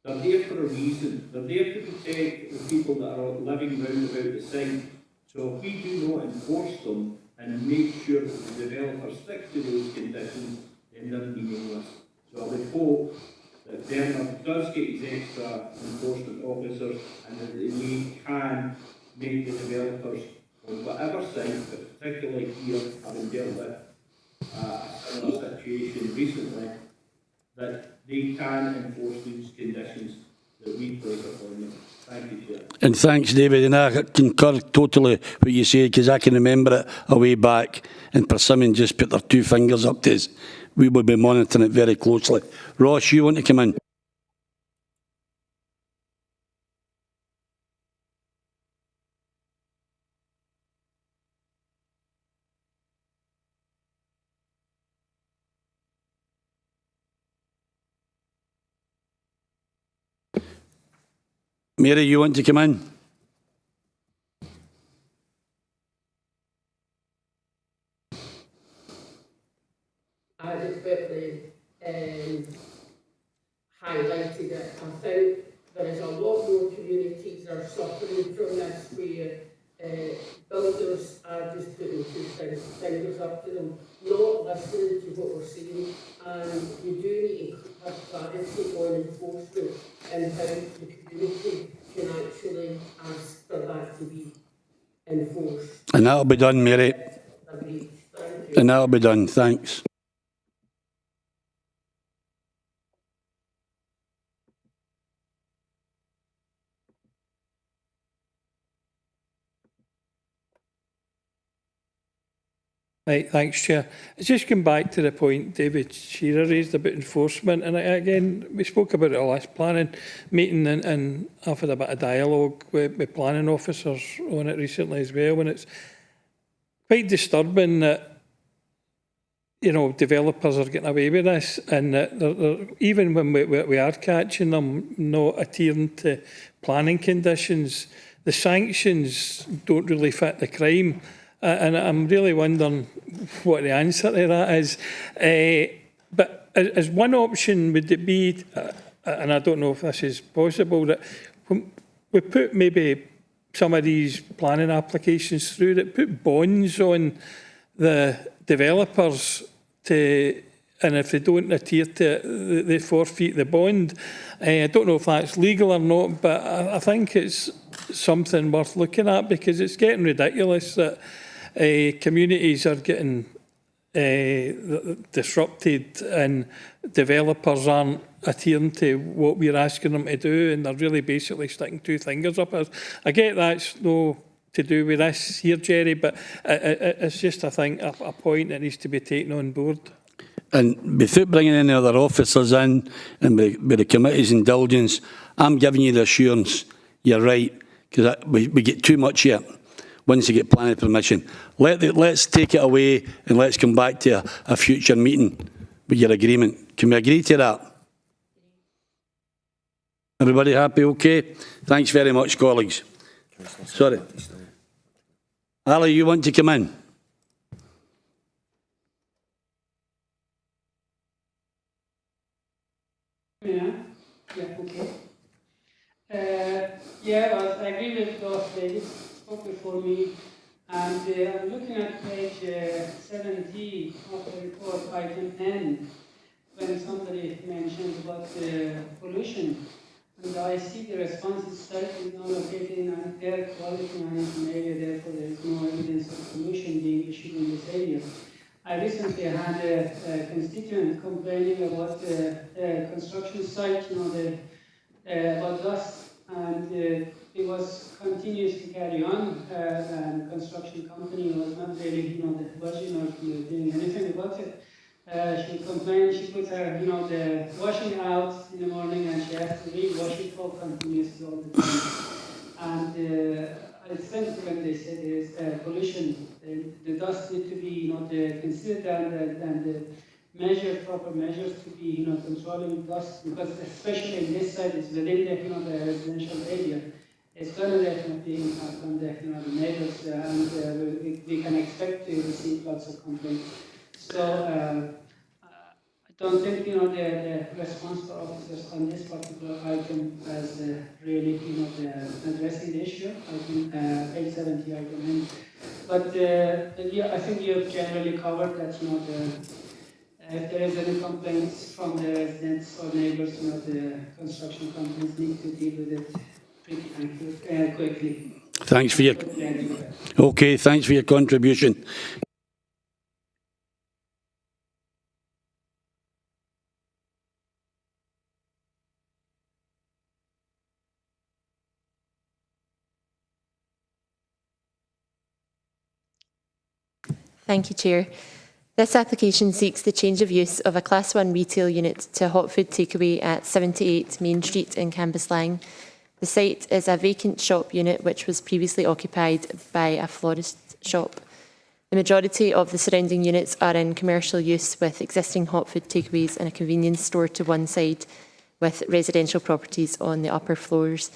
They're there for a reason. They're there to protect the people that are living round about the site. So if we do not enforce them and make sure that the developer sticks to those conditions, then they're meaningless. So I would hope that Bernard does get his extra enforcement officers and that they can make the developers on whatever site, but particularly here, having dealt with a similar situation recently, that they can enforce these conditions that we place upon them. Thank you, Chair. And thanks, David. And I concur totally what you say, because I can remember it a way back, and Persimmon just put their two fingers up to us. We will be monitoring it very closely. Ross, you want to come in? Mary, you want to come in? I just quickly highlighted it. I think there is a lot more communities are suffering from this, where builders are just putting two fingers up to them, not listening to what we're saying, and you do need to have clarity on enforcement and how the community can actually ask for that to be enforced. And that'll be done, Mary. Agreed. Thank you. And that'll be done. Thanks. Right, thanks, Chair. It's just come back to the point David Shearer raised about enforcement, and again, we spoke about it at the last planning meeting, and I've had a bit of dialogue with planning officers on it recently as well, and it's quite disturbing that, you know, developers are getting away with this, and that they're, even when we are catching them not adhering to planning conditions, the sanctions don't really fit the crime. And I'm really wondering what the answer to that is. But as one option, would it be, and I don't know if this is possible, that we put maybe some of these planning applications through, that put bonds on the developers to, and if they don't adhere to it, they forfeit the bond. I don't know if that's legal or not, but I think it's something worth looking at, because it's getting ridiculous that communities are getting disrupted and developers aren't adhering to what we're asking them to do, and they're really basically sticking two fingers up us. I get that's no to do with this here, Jerry, but it's just, I think, a point that needs to be taken on board. And without bringing any other officers in, and with the committee's indulgence, I'm giving you the assurance, you're right, because we get too much here. Once you get planning permission, let's take it away and let's come back to a future meeting with your agreement. Can we agree to that? Everybody happy? Okay. Thanks very much, colleagues. Sorry. Ali, you want to come in? Yeah, okay. Yeah, well, I agree with Ross. They spoke before me. And I'm looking at page 70 of the report, item N, when somebody mentions about pollution. And I see the response itself is not located in an air quality management area, therefore there is no evidence of pollution being issued in this area. I recently had a constituent complaining about the construction site, about dust, and it was continuous to carry on, and construction company was not really, budging or doing anything about it. She complained, she put her, the washing out in the morning and she has to re-wash it all continuously all the time. And I sent when they said there is pollution, the dust need to be, considered and proper measures to be, controlling dust, because especially in this side, it's within the residential area. It's going to definitely impact on the neighbors, and we can expect to receive lots of complaints. So I don't think the response for officers on this particular item as really addressing the issue. I think 870 item in. But yeah, I think you've generally covered that. If there is any complaints from the residents or neighbors, the construction companies need to deal with it pretty quickly. Thanks for your okay. Thanks for your contribution. Thank you, Chair. This application seeks the change of use of a Class 1 retail unit to a hot food takeaway at 78 Main Street in Cambuslang. The site is a vacant shop unit which was previously occupied by a florist shop. The majority of the surrounding units are in commercial use with existing hot food takeaways and a convenience store to one side with residential properties on the upper floors.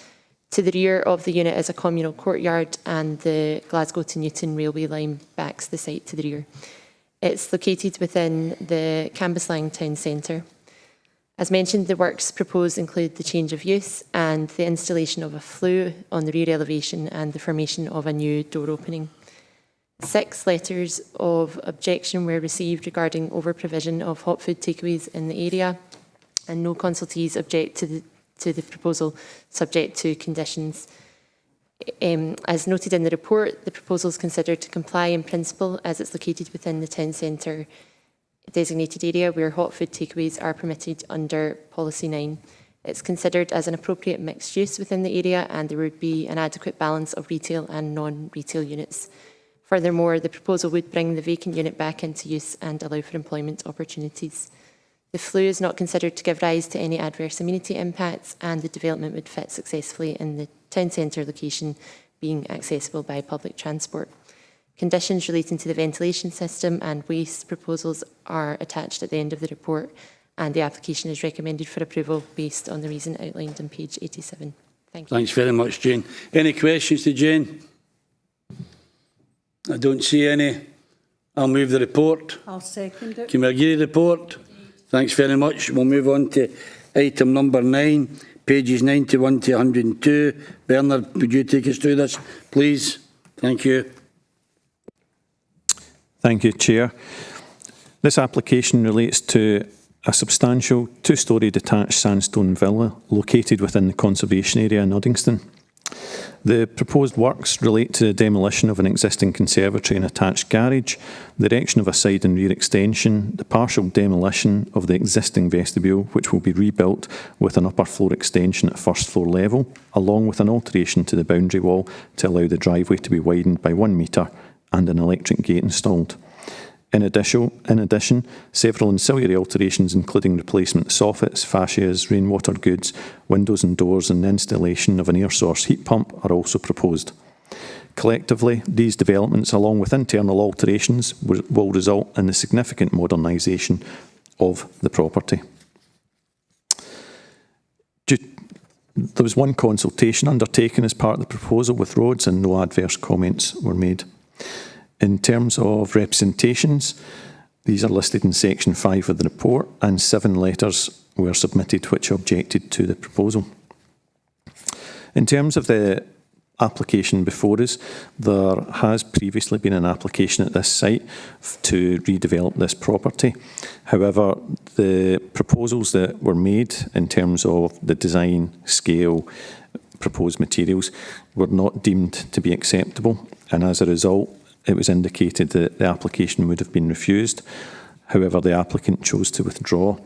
To the rear of the unit is a communal courtyard and the Glasgow to Newton railway line backs the site to the rear. It's located within the Cambuslang town centre. As mentioned, the works proposed include the change of use and the installation of a flue on the rear elevation and the formation of a new door opening. 6 letters of objection were received regarding over-provision of hot food takeaways in the area, and no consultees object to the proposal, subject to conditions. As noted in the report, the proposal is considered to comply in principle as it's located within the town centre designated area where hot food takeaways are permitted under Policy 9. It's considered as an appropriate mixed use within the area and there would be an adequate balance of retail and non-retail units. Furthermore, the proposal would bring the vacant unit back into use and allow for employment opportunities. The flue is not considered to give rise to any adverse amenity impacts and the development would fit successfully in the town centre location being accessible by public transport. Conditions relating to the ventilation system and waste proposals are attached at the end of the report and the application is recommended for approval based on the reason outlined on page 87. Thank you. Thanks very much, Jane. Any questions to Jane? I don't see any. I'll move the report. I'll second it. Kimagiri report. Thanks very much. We'll move on to item number 9, pages 91 to 102. Bernard, would you take us through this, please? Thank you. Thank you, Chair. This application relates to a substantial 2-storey detached sandstone villa located within the conservation area in Uddingston. The proposed works relate to the demolition of an existing conservatory and attached garage, the erection of a side and rear extension, the partial demolition of the existing vestibule, which will be rebuilt with an upper floor extension at first floor level, along with an alteration to the boundary wall to allow the driveway to be widened by 1 metre and an electric gate installed. In addition, several ancillary alterations, including replacement soffits, fascias, rainwater goods, windows and doors, and the installation of an air source heat pump are also proposed. Collectively, these developments, along with internal alterations, will result in the significant modernisation of the property. There was one consultation undertaken as part of the proposal with Roads and no adverse comments were made. In terms of representations, these are listed in section 5 of the report and 7 letters were submitted which objected to the proposal. In terms of the application before us, there has previously been an application at this site to redevelop this property. However, the proposals that were made in terms of the design, scale, proposed materials were not deemed to be acceptable, and as a result it was indicated that the application would have been refused. However, the applicant chose to withdraw.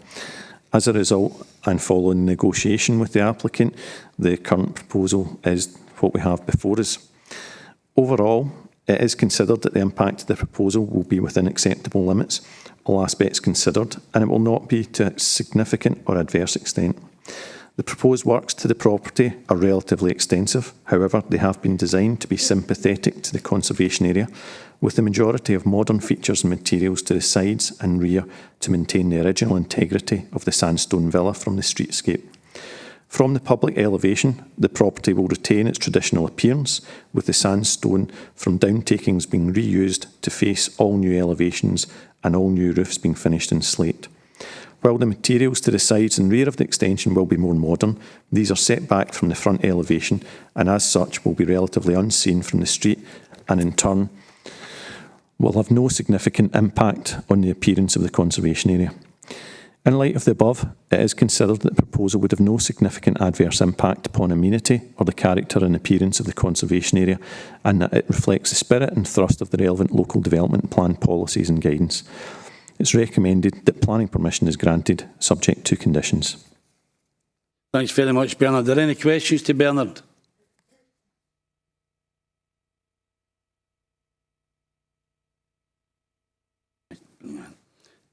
As a result, and following negotiation with the applicant, the current proposal is what we have before us. Overall, it is considered that the impact of the proposal will be within acceptable limits, all aspects considered, and it will not be to a significant or adverse extent. The proposed works to the property are relatively extensive. However, they have been designed to be sympathetic to the conservation area, with the majority of modern features and materials to the sides and rear to maintain the original integrity of the sandstone villa from the streetscape. From the public elevation, the property will retain its traditional appearance, with the sandstone from downtakings being reused to face all new elevations and all new roofs being finished in slate. While the materials to the sides and rear of the extension will be more modern, these are set back from the front elevation and as such will be relatively unseen from the street and in turn will have no significant impact on the appearance of the conservation area. In light of the above, it is considered that the proposal would have no significant adverse impact upon amenity or the character and appearance of the conservation area, and that it reflects the spirit and thrust of the relevant local development plan policies and guidance. It's recommended that planning permission is granted, subject to conditions. Thanks very much, Bernard. Are there any questions to Bernard?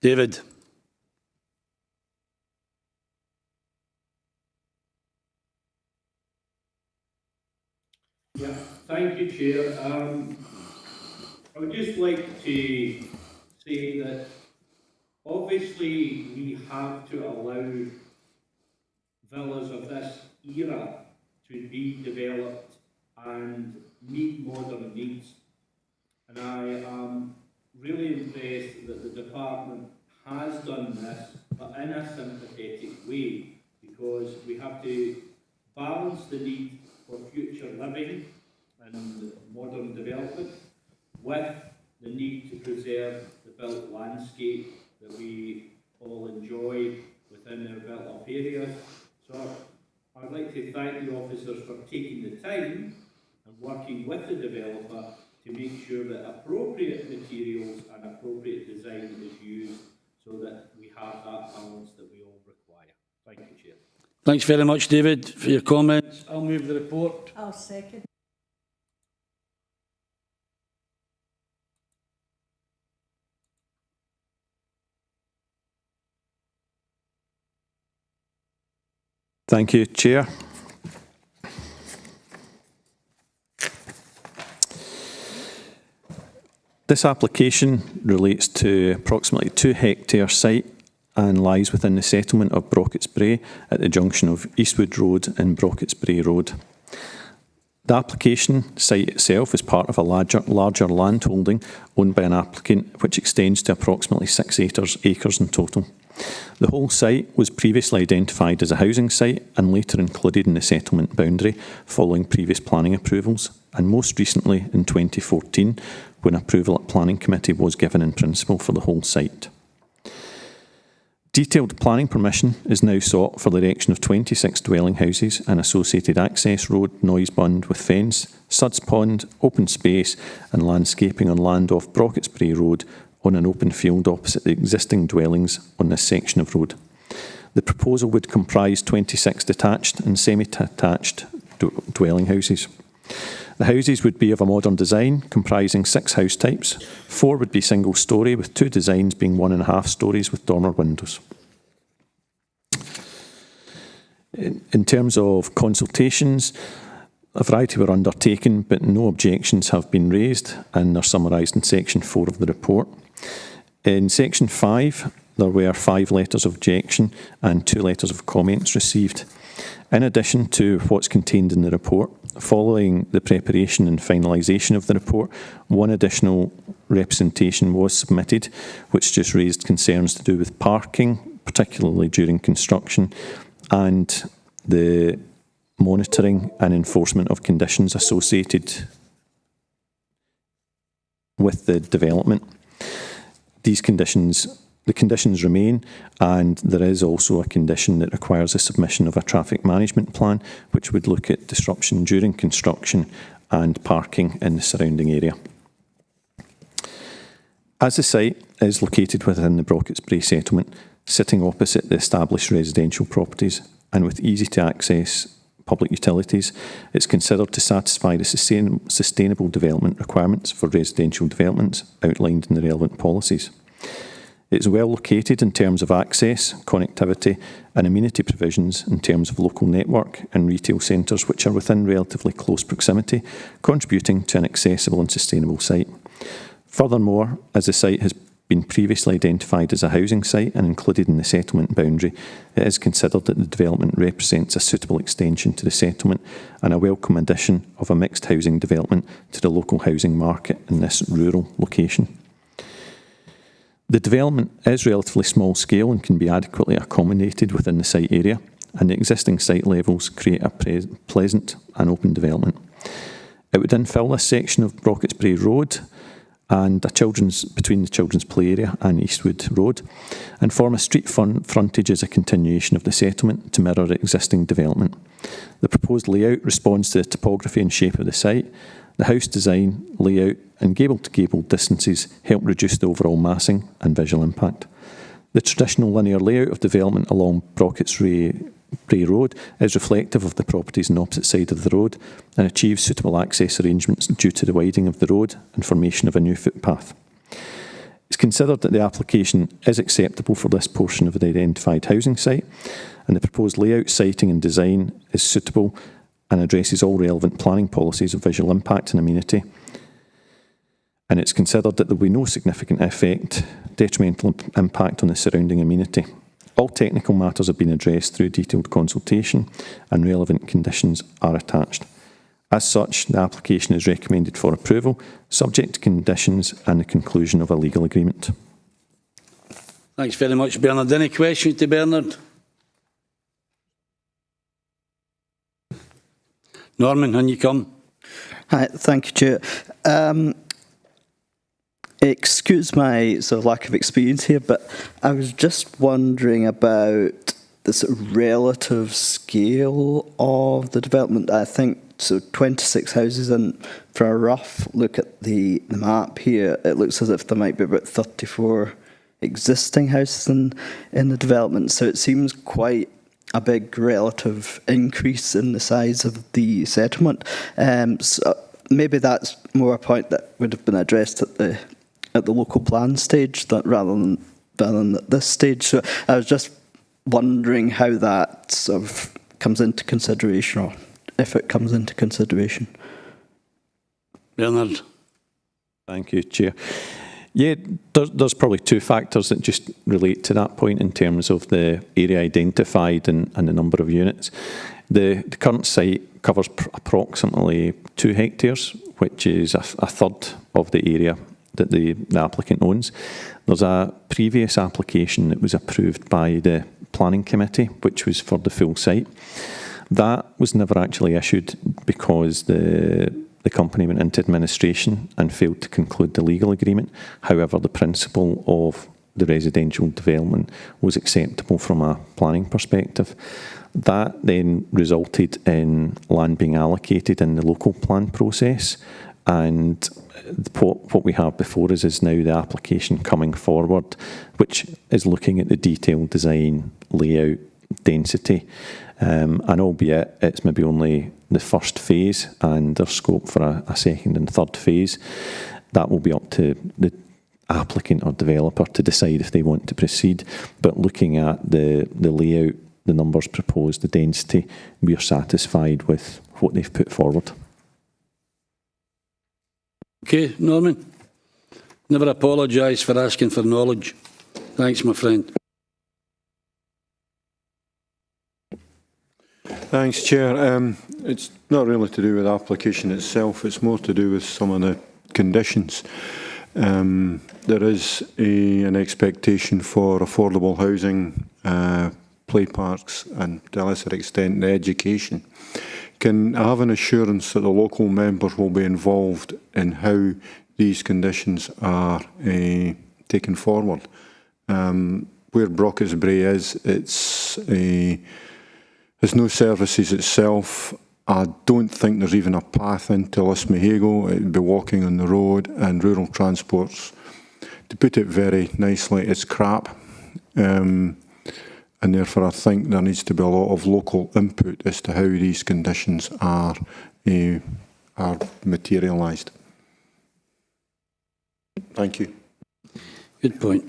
David. Yeah, thank you, Chair. I would just like to say that obviously we have to allow villas of this era to be developed and meet modern needs. And I am really impressed that the department has done this, but in a sympathetic way, because we have to balance the need for future living and modern development with the need to preserve the built landscape that we all enjoy within our built-up areas. So I'd like to thank the officers for taking the time and working with the developer to make sure that appropriate materials and appropriate design is used so that we have that balance that we all require. Thank you, Chair. Thanks very much, David, for your comments. I'll move the report. I'll second. Thank you, Chair. This application relates to approximately 2 hectare site and lies within the settlement of Brocketts Brae at the junction of Eastwood Road and Brocketts Brae Road. The application site itself is part of a larger landholding owned by an applicant which extends to approximately 6 acres in total. The whole site was previously identified as a housing site and later included in the settlement boundary following previous planning approvals, and most recently in 2014 when approval at Planning Committee was given in principle for the whole site. Detailed planning permission is now sought for the erection of 26 dwelling houses and associated access road, noise bund with fence, suds pond, open space and landscaping on land off Brocketts Brae Road on an open field opposite the existing dwellings on this section of road. The proposal would comprise 26 detached and semi-detached dwelling houses. The houses would be of a modern design, comprising 6 house types. 4 would be single storey, with 2 designs being 1.5 storeys with dormer windows. In terms of consultations, a variety were undertaken, but no objections have been raised, and are summarised in section 4 of the report. In section 5, there were 5 letters of objection and 2 letters of comments received. In addition to what's contained in the report, following the preparation and finalisation of the report, 1 additional representation was submitted, which just raised concerns to do with parking, particularly during construction, and the monitoring and enforcement of conditions associated with the development. The conditions remain, and there is also a condition that requires the submission of a traffic management plan, which would look at disruption during construction and parking in the surrounding area. As the site is located within the Brocketts Brae settlement, sitting opposite the established residential properties and with easy to access public utilities, it's considered to satisfy the sustainable development requirements for residential developments outlined in the relevant policies. It's well located in terms of access, connectivity and amenity provisions in terms of local network and retail centres which are within relatively close proximity, contributing to an accessible and sustainable site. Furthermore, as the site has been previously identified as a housing site and included in the settlement boundary, it is considered that the development represents a suitable extension to the settlement and a welcome addition of a mixed housing development to the local housing market in this rural location. The development is relatively small scale and can be adequately accommodated within the site area, and the existing site levels create a pleasant and open development. It would infill this section of Brocketts Brae Road and between the children's play area and Eastwood Road, and form a street frontage as a continuation of the settlement to mirror the existing development. The proposed layout responds to the topography and shape of the site. The house design, layout and gable-to-gable distances help reduce the overall massing and visual impact. The traditional linear layout of development along Brocketts Brae Road is reflective of the properties on the opposite side of the road and achieves suitable access arrangements due to the widening of the road and formation of a new footpath. It's considered that the application is acceptable for this portion of the identified housing site, and the proposed layout, siting and design is suitable and addresses all relevant planning policies of visual impact and amenity. And it's considered that there will be no significant detrimental impact on the surrounding amenity. All technical matters have been addressed through detailed consultation and relevant conditions are attached. As such, the application is recommended for approval, subject to conditions and the conclusion of a legal agreement. Thanks very much, Bernard. Any questions to Bernard? Norman, on you come. Hi, thank you, Chair. Excuse my sort of lack of experience here, but I was just wondering about the sort of relative scale of the development. I think so 26 houses, and for a rough look at the map here, it looks as if there might be about 34 existing houses in the development. So it seems quite a big relative increase in the size of the settlement. So maybe that's more a point that would have been addressed at the local plan stage rather than at this stage. So I was just wondering how that sort of comes into consideration, or if it comes into consideration. Bernard. Thank you, Chair. Yeah, there's probably two factors that just relate to that point in terms of the area identified and the number of units. The current site covers approximately 2 hectares, which is a third of the area that the applicant owns. There's a previous application that was approved by the planning committee, which was for the full site. That was never actually issued because the company went into administration and failed to conclude the legal agreement. However, the principle of the residential development was acceptable from a planning perspective. That then resulted in land being allocated in the local plan process, and what we have before us is now the application coming forward, which is looking at the detailed design, layout, density, and albeit it's maybe only the first phase and there's scope for a second and third phase, that will be up to the applicant or developer to decide if they want to proceed. But looking at the layout, the numbers proposed, the density, we are satisfied with what they've put forward. Okay, Norman. Never apologise for asking for knowledge. Thanks, my friend. Thanks, Chair. It's not really to do with the application itself, it's more to do with some of the conditions. There is an expectation for affordable housing play parks and to a lesser extent the education. Can I have an assurance that the local members will be involved in how these conditions are taken forward? Where Brockesbury is, there's no services itself. I don't think there's even a path into Lismahago. It'd be walking on the road, and rural transports, to put it very nicely, it's crap. And therefore I think there needs to be a lot of local input as to how these conditions are materialised. Thank you. Good point.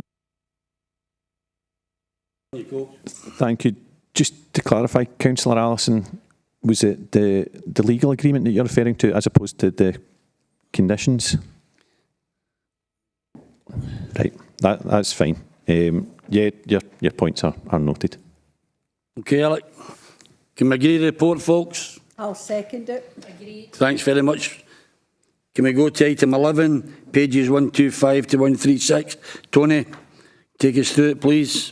Thank you. Just to clarify, Councillor Allison, was it the legal agreement that you're referring to as opposed to the conditions? Right, that's fine. Yeah, your points are noted. Okay, Alec. Can we agree to the report, folks? I'll second it. Agreed. Thanks very much. Can we go to item 11, pages 125 to 136? Tony, take us through it, please.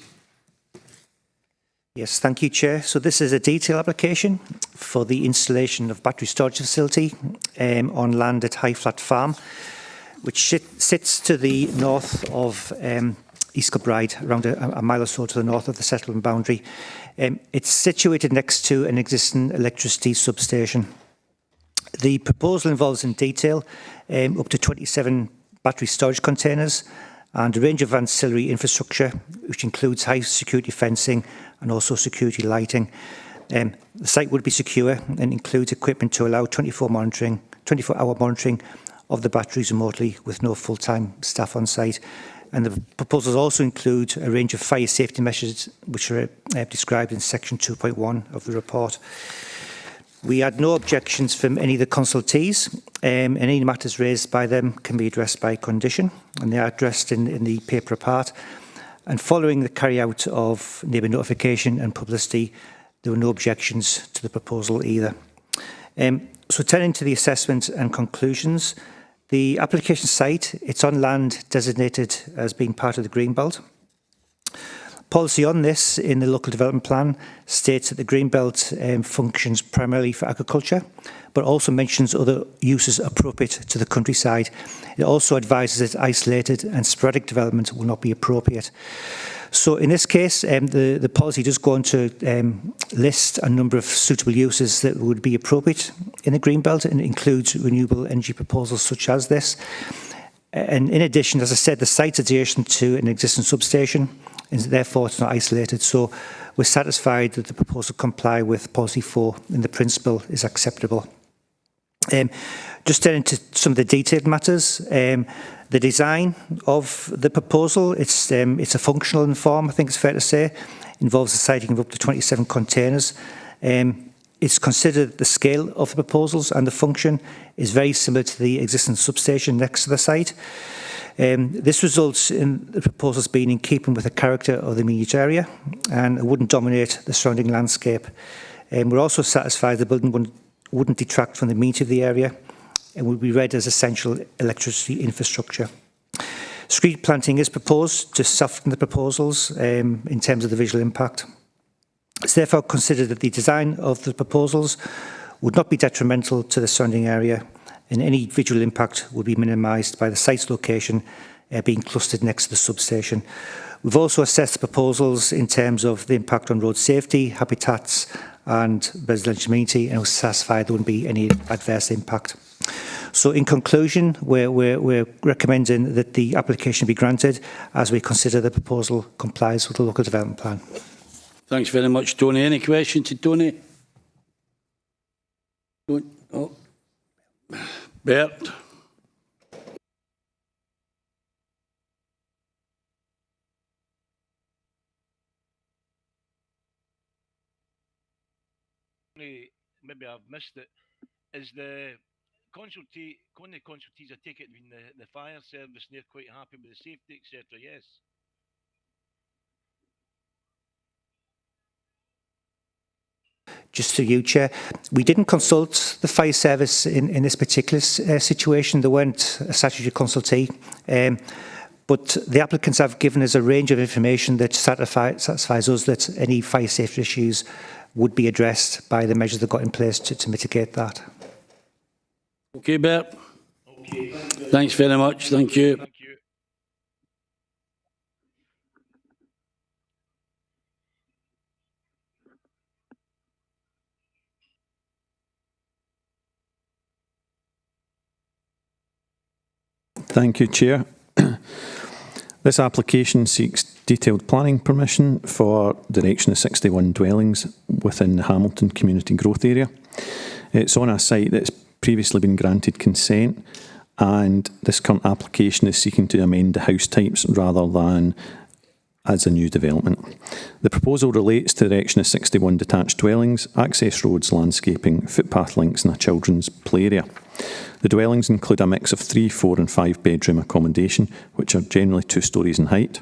Yes, thank you, Chair. So this is a detail application for the installation of battery storage facility on land at High Flat Farm, which sits to the north of East Kilbride, around a mile or so to the north of the settlement boundary. It's situated next to an existing electricity substation. The proposal involves in detail up to 27 battery storage containers and a range of ancillary infrastructure, which includes high security fencing and also security lighting. The site would be secure and includes equipment to allow 24-hour monitoring of the batteries remotely with no full-time staff on site. And the proposals also include a range of fire safety measures which are described in section 2.1 of the report. We had no objections from any of the consultees, and any matters raised by them can be addressed by condition, and they are addressed in the paper apart. And following the carry-out of neighbour notification and publicity, there were no objections to the proposal either. So turning to the assessment and conclusions, the application site, it's on land designated as being part of the Greenbelt. Policy on this in the local development plan states that the Greenbelt functions primarily for agriculture, but also mentions other uses appropriate to the countryside. It also advises that isolated and sporadic development will not be appropriate. So in this case, the policy does go on to list a number of suitable uses that would be appropriate in the Greenbelt, and it includes renewable energy proposals such as this. And in addition, as I said, the site's adjacent to an existing substation, and therefore it's not isolated. So we're satisfied that the proposal comply with policy 4 and the principle is acceptable. Just turning to some of the detailed matters, the design of the proposal, it's a functional in form, I think it's fair to say, involves the siting of up to 27 containers. It's considered the scale of the proposals and the function is very similar to the existing substation next to the site. This results in the proposals being in keeping with the character of the immediate area, and it wouldn't dominate the surrounding landscape. We're also satisfied the building wouldn't detract from the amenity of the area and would be read as essential electricity infrastructure. Screen planting is proposed to soften the proposals in terms of the visual impact. It's therefore considered that the design of the proposals would not be detrimental to the surrounding area, and any visual impact would be minimised by the site's location being clustered next to the substation. We've also assessed the proposals in terms of the impact on road safety, habitats and residential amenity, and we're satisfied there wouldn't be any adverse impact. So in conclusion, we're recommending that the application be granted as we consider the proposal complies with the local development plan. Thanks very much, Tony. Any questions to Tony? Oh. Bert. Maybe I've missed it. Is the consultees, I take it, when the fire service, they're quite happy with the safety, etc. Yes. Just to you, Chair, we didn't consult the fire service in this particular situation. There weren't a statutory consultee. But the applicants have given us a range of information that satisfies us that any fire safety issues would be addressed by the measures they've got in place to mitigate that. Okay, Bert. Thanks very much. Thank you. Thank you, Chair. This application seeks detailed planning permission for the erection of 61 dwellings within the Hamilton Community Growth Area. It's on a site that's previously been granted consent, and this current application is seeking to amend the house types rather than as a new development. The proposal relates to the erection of 61 detached dwellings, access roads, landscaping, footpath links and a children's play area. The dwellings include a mix of 3, 4 and 5 bedroom accommodation, which are generally 2 storeys in height.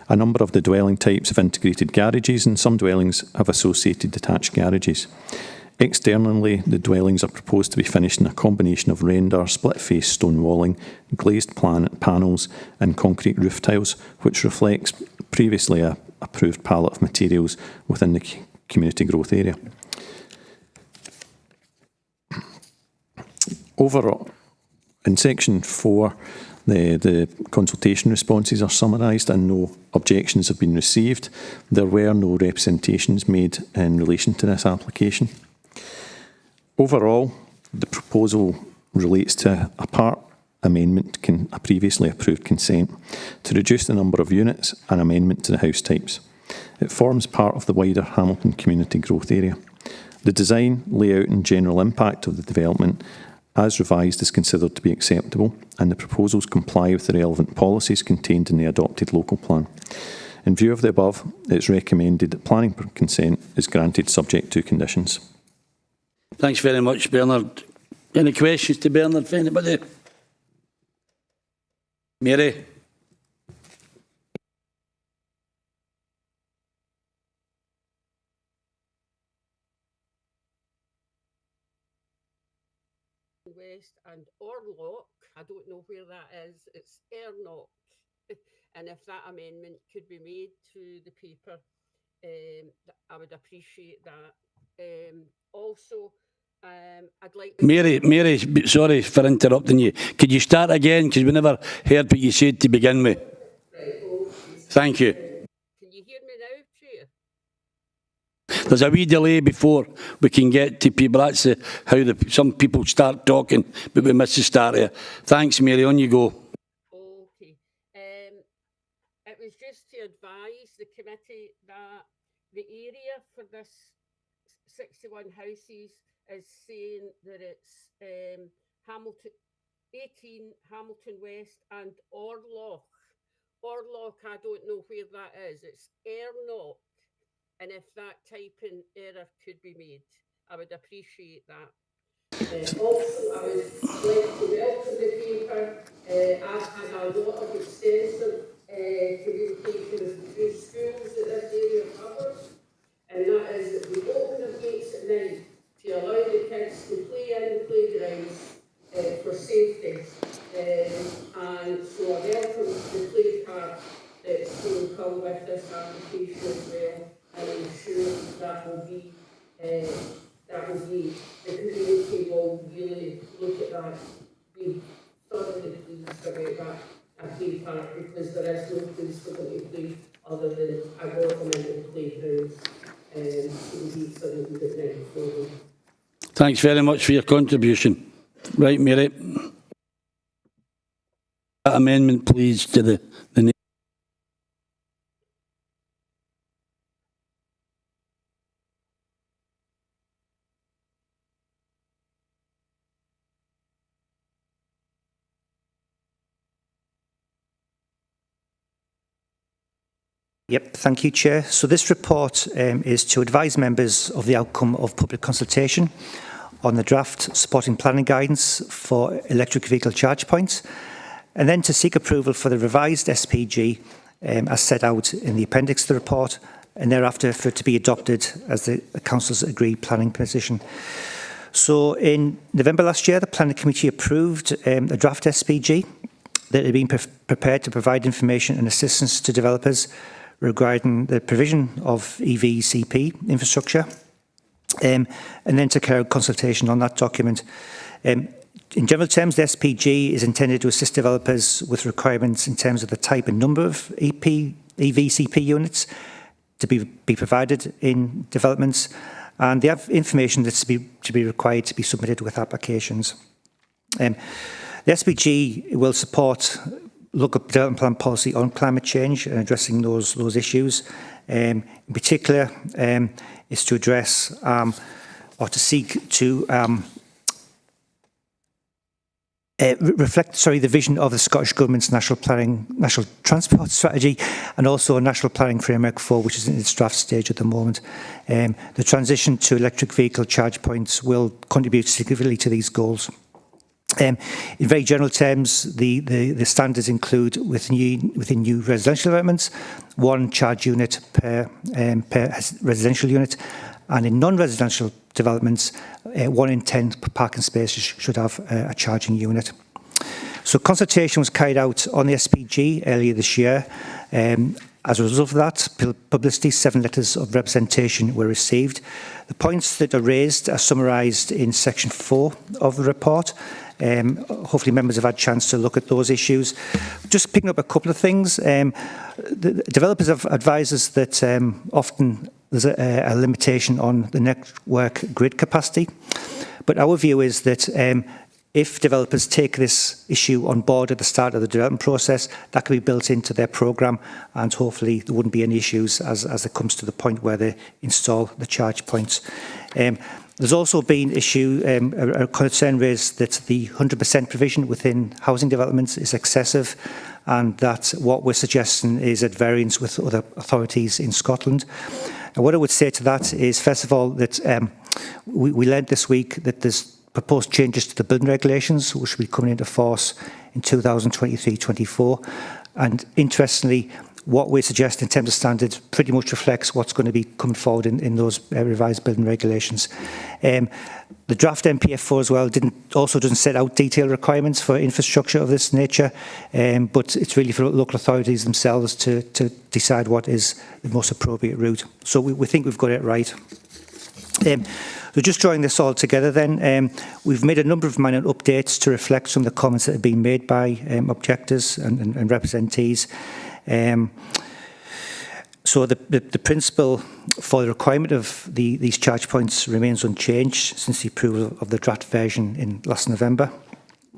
A number of the dwelling types have integrated garages, and some dwellings have associated detached garages. Externally, the dwellings are proposed to be finished in a combination of render, split-face stone walling, glazed panels and concrete roof tiles, which reflects previously a approved palette of materials within the community growth area. Overall, in section 4, the consultation responses are summarised and no objections have been received. There were no representations made in relation to this application. Overall, the proposal relates to a part amendment, a previously approved consent, to reduce the number of units and amendment to the house types. It forms part of the wider Hamilton Community Growth Area. The design, layout and general impact of the development as revised is considered to be acceptable, and the proposals comply with the relevant policies contained in the adopted local plan. In view of the above, it is recommended that planning consent is granted subject to conditions. Thanks very much, Bernard. Any questions to Bernard for anybody? Mary? West and Orlock, I don't know where that is, it's Ernock. And if that amendment could be made to the paper, I would appreciate that. Also, I'd like to... Mary, sorry for interrupting you. Could you start again? Because we never heard what you said to begin with. Right, okay. Thank you. Can you hear me now, Chair? There's a wee delay before we can get to people. That's how some people start talking, but we miss the start here. Thanks, Mary. On you go. Okay. It was just to advise the committee that the area for this 61 houses is saying that it's Hamilton, 18 Hamilton West and Orlock. Orlock, I don't know where that is. It's Ernock. And if that typing error could be made, I would appreciate that. Also, I would like to welcome the paper as has a lot of extensive communication with the 2 schools that this area covers. And that is that we open the gates at night to allow the kids to play in the playgrounds for safety. And so I welcome the play park that's going to come with this application as well. And I'm sure that will be the community will really look at that, be thoroughly pleased about that at play park, because there is no place for them to play other than a governmental playgrounds. Thanks very much for your contribution. Right, Mary. That amendment, please, to the Yep, thank you, Chair. So this report is to advise members of the outcome of public consultation on the draft supporting planning guidance for electric vehicle charge points, and then to seek approval for the revised SPG as set out in the appendix to the report, and thereafter for it to be adopted as the Council's agreed planning position. So in November last year, the Planning Committee approved a draft SPG that had been prepared to provide information and assistance to developers regarding the provision of EVCP infrastructure, and then to carry out consultation on that document. In general terms, the SPG is intended to assist developers with requirements in terms of the type and number of EVCP units to be provided in developments, and the information that's to be required to be submitted with applications. The SPG will support local development plan policy on climate change and addressing those issues. In particular, is to address or to seek to reflect, the vision of the Scottish Government's National Transport Strategy, and also a National Planning Framework 4, which is in its draft stage at the moment. The transition to electric vehicle charge points will contribute significantly to these goals. In very general terms, the standards include within new residential developments, 1 charge unit per residential unit, and in non-residential developments, 1 in 10 parking spaces should have a charging unit. So consultation was carried out on the SPG earlier this year. As a result of that publicity, 7 letters of representation were received. The points that are raised are summarised in section 4 of the report. Hopefully members have had a chance to look at those issues. Just picking up a couple of things. The developers have advised us that often there's a limitation on the network grid capacity. But our view is that if developers take this issue on board at the start of the development process, that can be built into their programme, and hopefully there wouldn't be any issues as it comes to the point where they install the charge points. There's also been a concern raised that the 100% provision within housing developments is excessive, and that what we're suggesting is at variance with other authorities in Scotland. And what I would say to that is, first of all, that we learned this week that there's proposed changes to the building regulations, which will be coming into force in 2023-24. And interestingly, what we suggest in terms of standards pretty much reflects what's going to be coming forward in those revised building regulations. The draft NPF4 as well doesn't set out detailed requirements for infrastructure of this nature, but it's really for local authorities themselves to decide what is the most appropriate route. So we think we've got it right. So just drawing this all together then, we've made a number of minor updates to reflect some of the comments that have been made by objectors and representees. So the principle for the requirement of these charge points remains unchanged since the approval of the draft version in last November.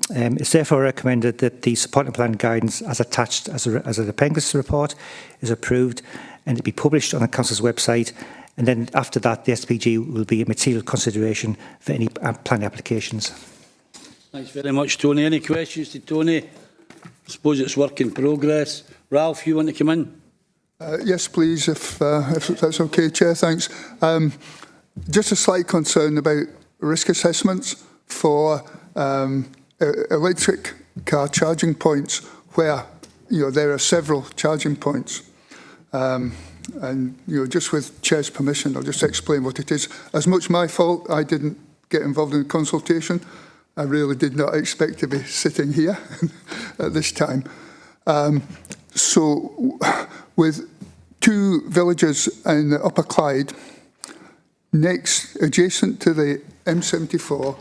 It's therefore recommended that the supporting plan guidance as attached as an appendix to the report is approved and it be published on the Council's website. And then after that, the SPG will be a material consideration for any planning applications. Thanks very much, Tony. Any questions to Tony? I suppose it's work in progress. Ralph, you want to come in? Yes, please, if that's okay, Chair. Thanks. Just a slight concern about risk assessments for electric car charging points where there are several charging points. And just with Chair's permission, I'll just explain what it is. As much my fault, I didn't get involved in the consultation. I really did not expect to be sitting here at this time. So with 2 villages in the Upper Clyde, adjacent to the M74,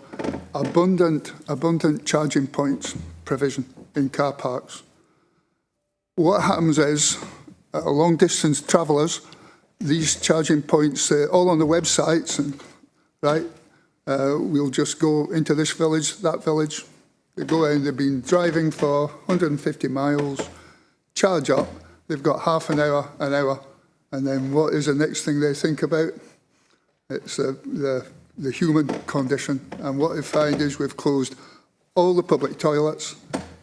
abundant charging points provision in car parks. What happens is, long distance travellers, these charging points, all on the websites, and right, we'll just go into this village, that village, they go in, they've been driving for 150 miles, charge up, they've got half an hour, and then what is the next thing they think about? It's the human condition. And what they find is we've closed all the public toilets,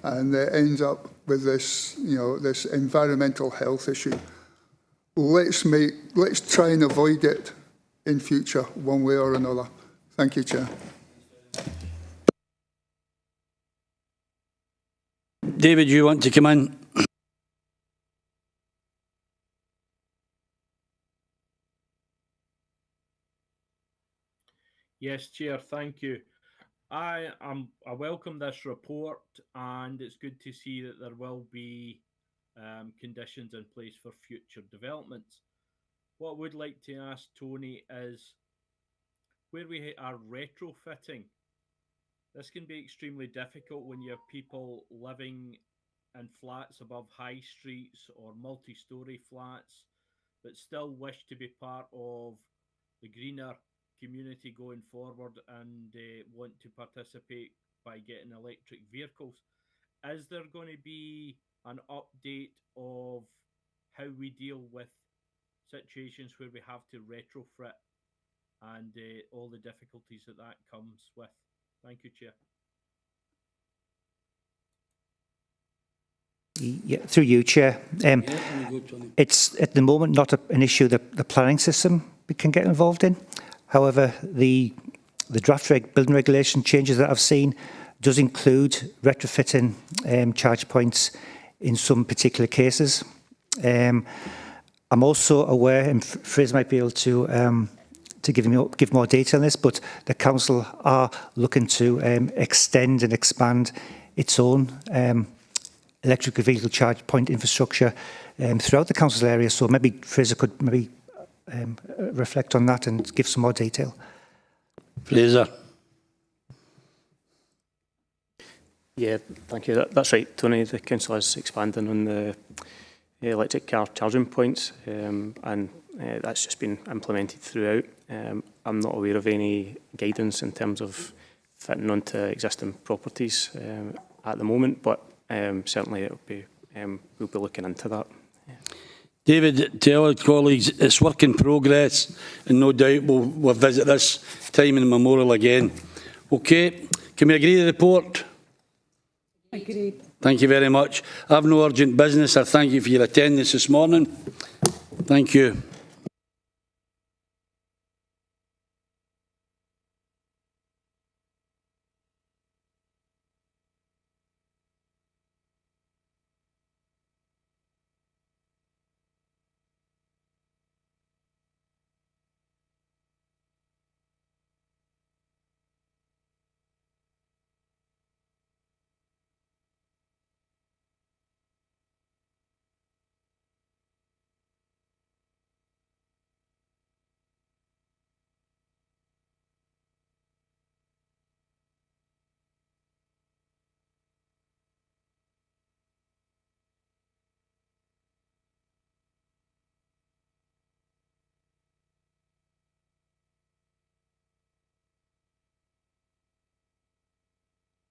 and it ends up with this, this environmental health issue. Let's try and avoid it in future, one way or another. Thank you, Chair. David, you want to come in? Yes, Chair, thank you. I welcome this report, and it's good to see that there will be conditions in place for future developments. What I would like to ask Tony is, where we are retrofitting, this can be extremely difficult when you have people living in flats above high streets or multi-storey flats, but still wish to be part of the greener community going forward and want to participate by getting electric vehicles. Is there going to be an update of how we deal with situations where we have to retrofit and all the difficulties that that comes with? Thank you, Chair. Yeah, through you, Chair. It's at the moment not an issue that the planning system can get involved in. However, the draft building regulation changes that I've seen does include retrofitting charge points in some particular cases. I'm also aware, and Fraser might be able to give more detail on this, but the council are looking to extend and expand its own electric vehicle charge point infrastructure throughout the council area. So maybe Fraser could reflect on that and give some more detail. Fraser. Yeah, thank you. That's right, Tony. The council is expanding on the electric car charging points, and that's just been implemented throughout. I'm not aware of any guidance in terms of fitting onto existing properties at the moment, but certainly it'll be we'll be looking into that. Yeah. David, tell our colleagues it's work in progress, and no doubt we'll visit this time in memorial again. Okay, can we agree to the report? Agreed. Thank you very much. I have no urgent business. I thank you for your attendance this morning. Thank you.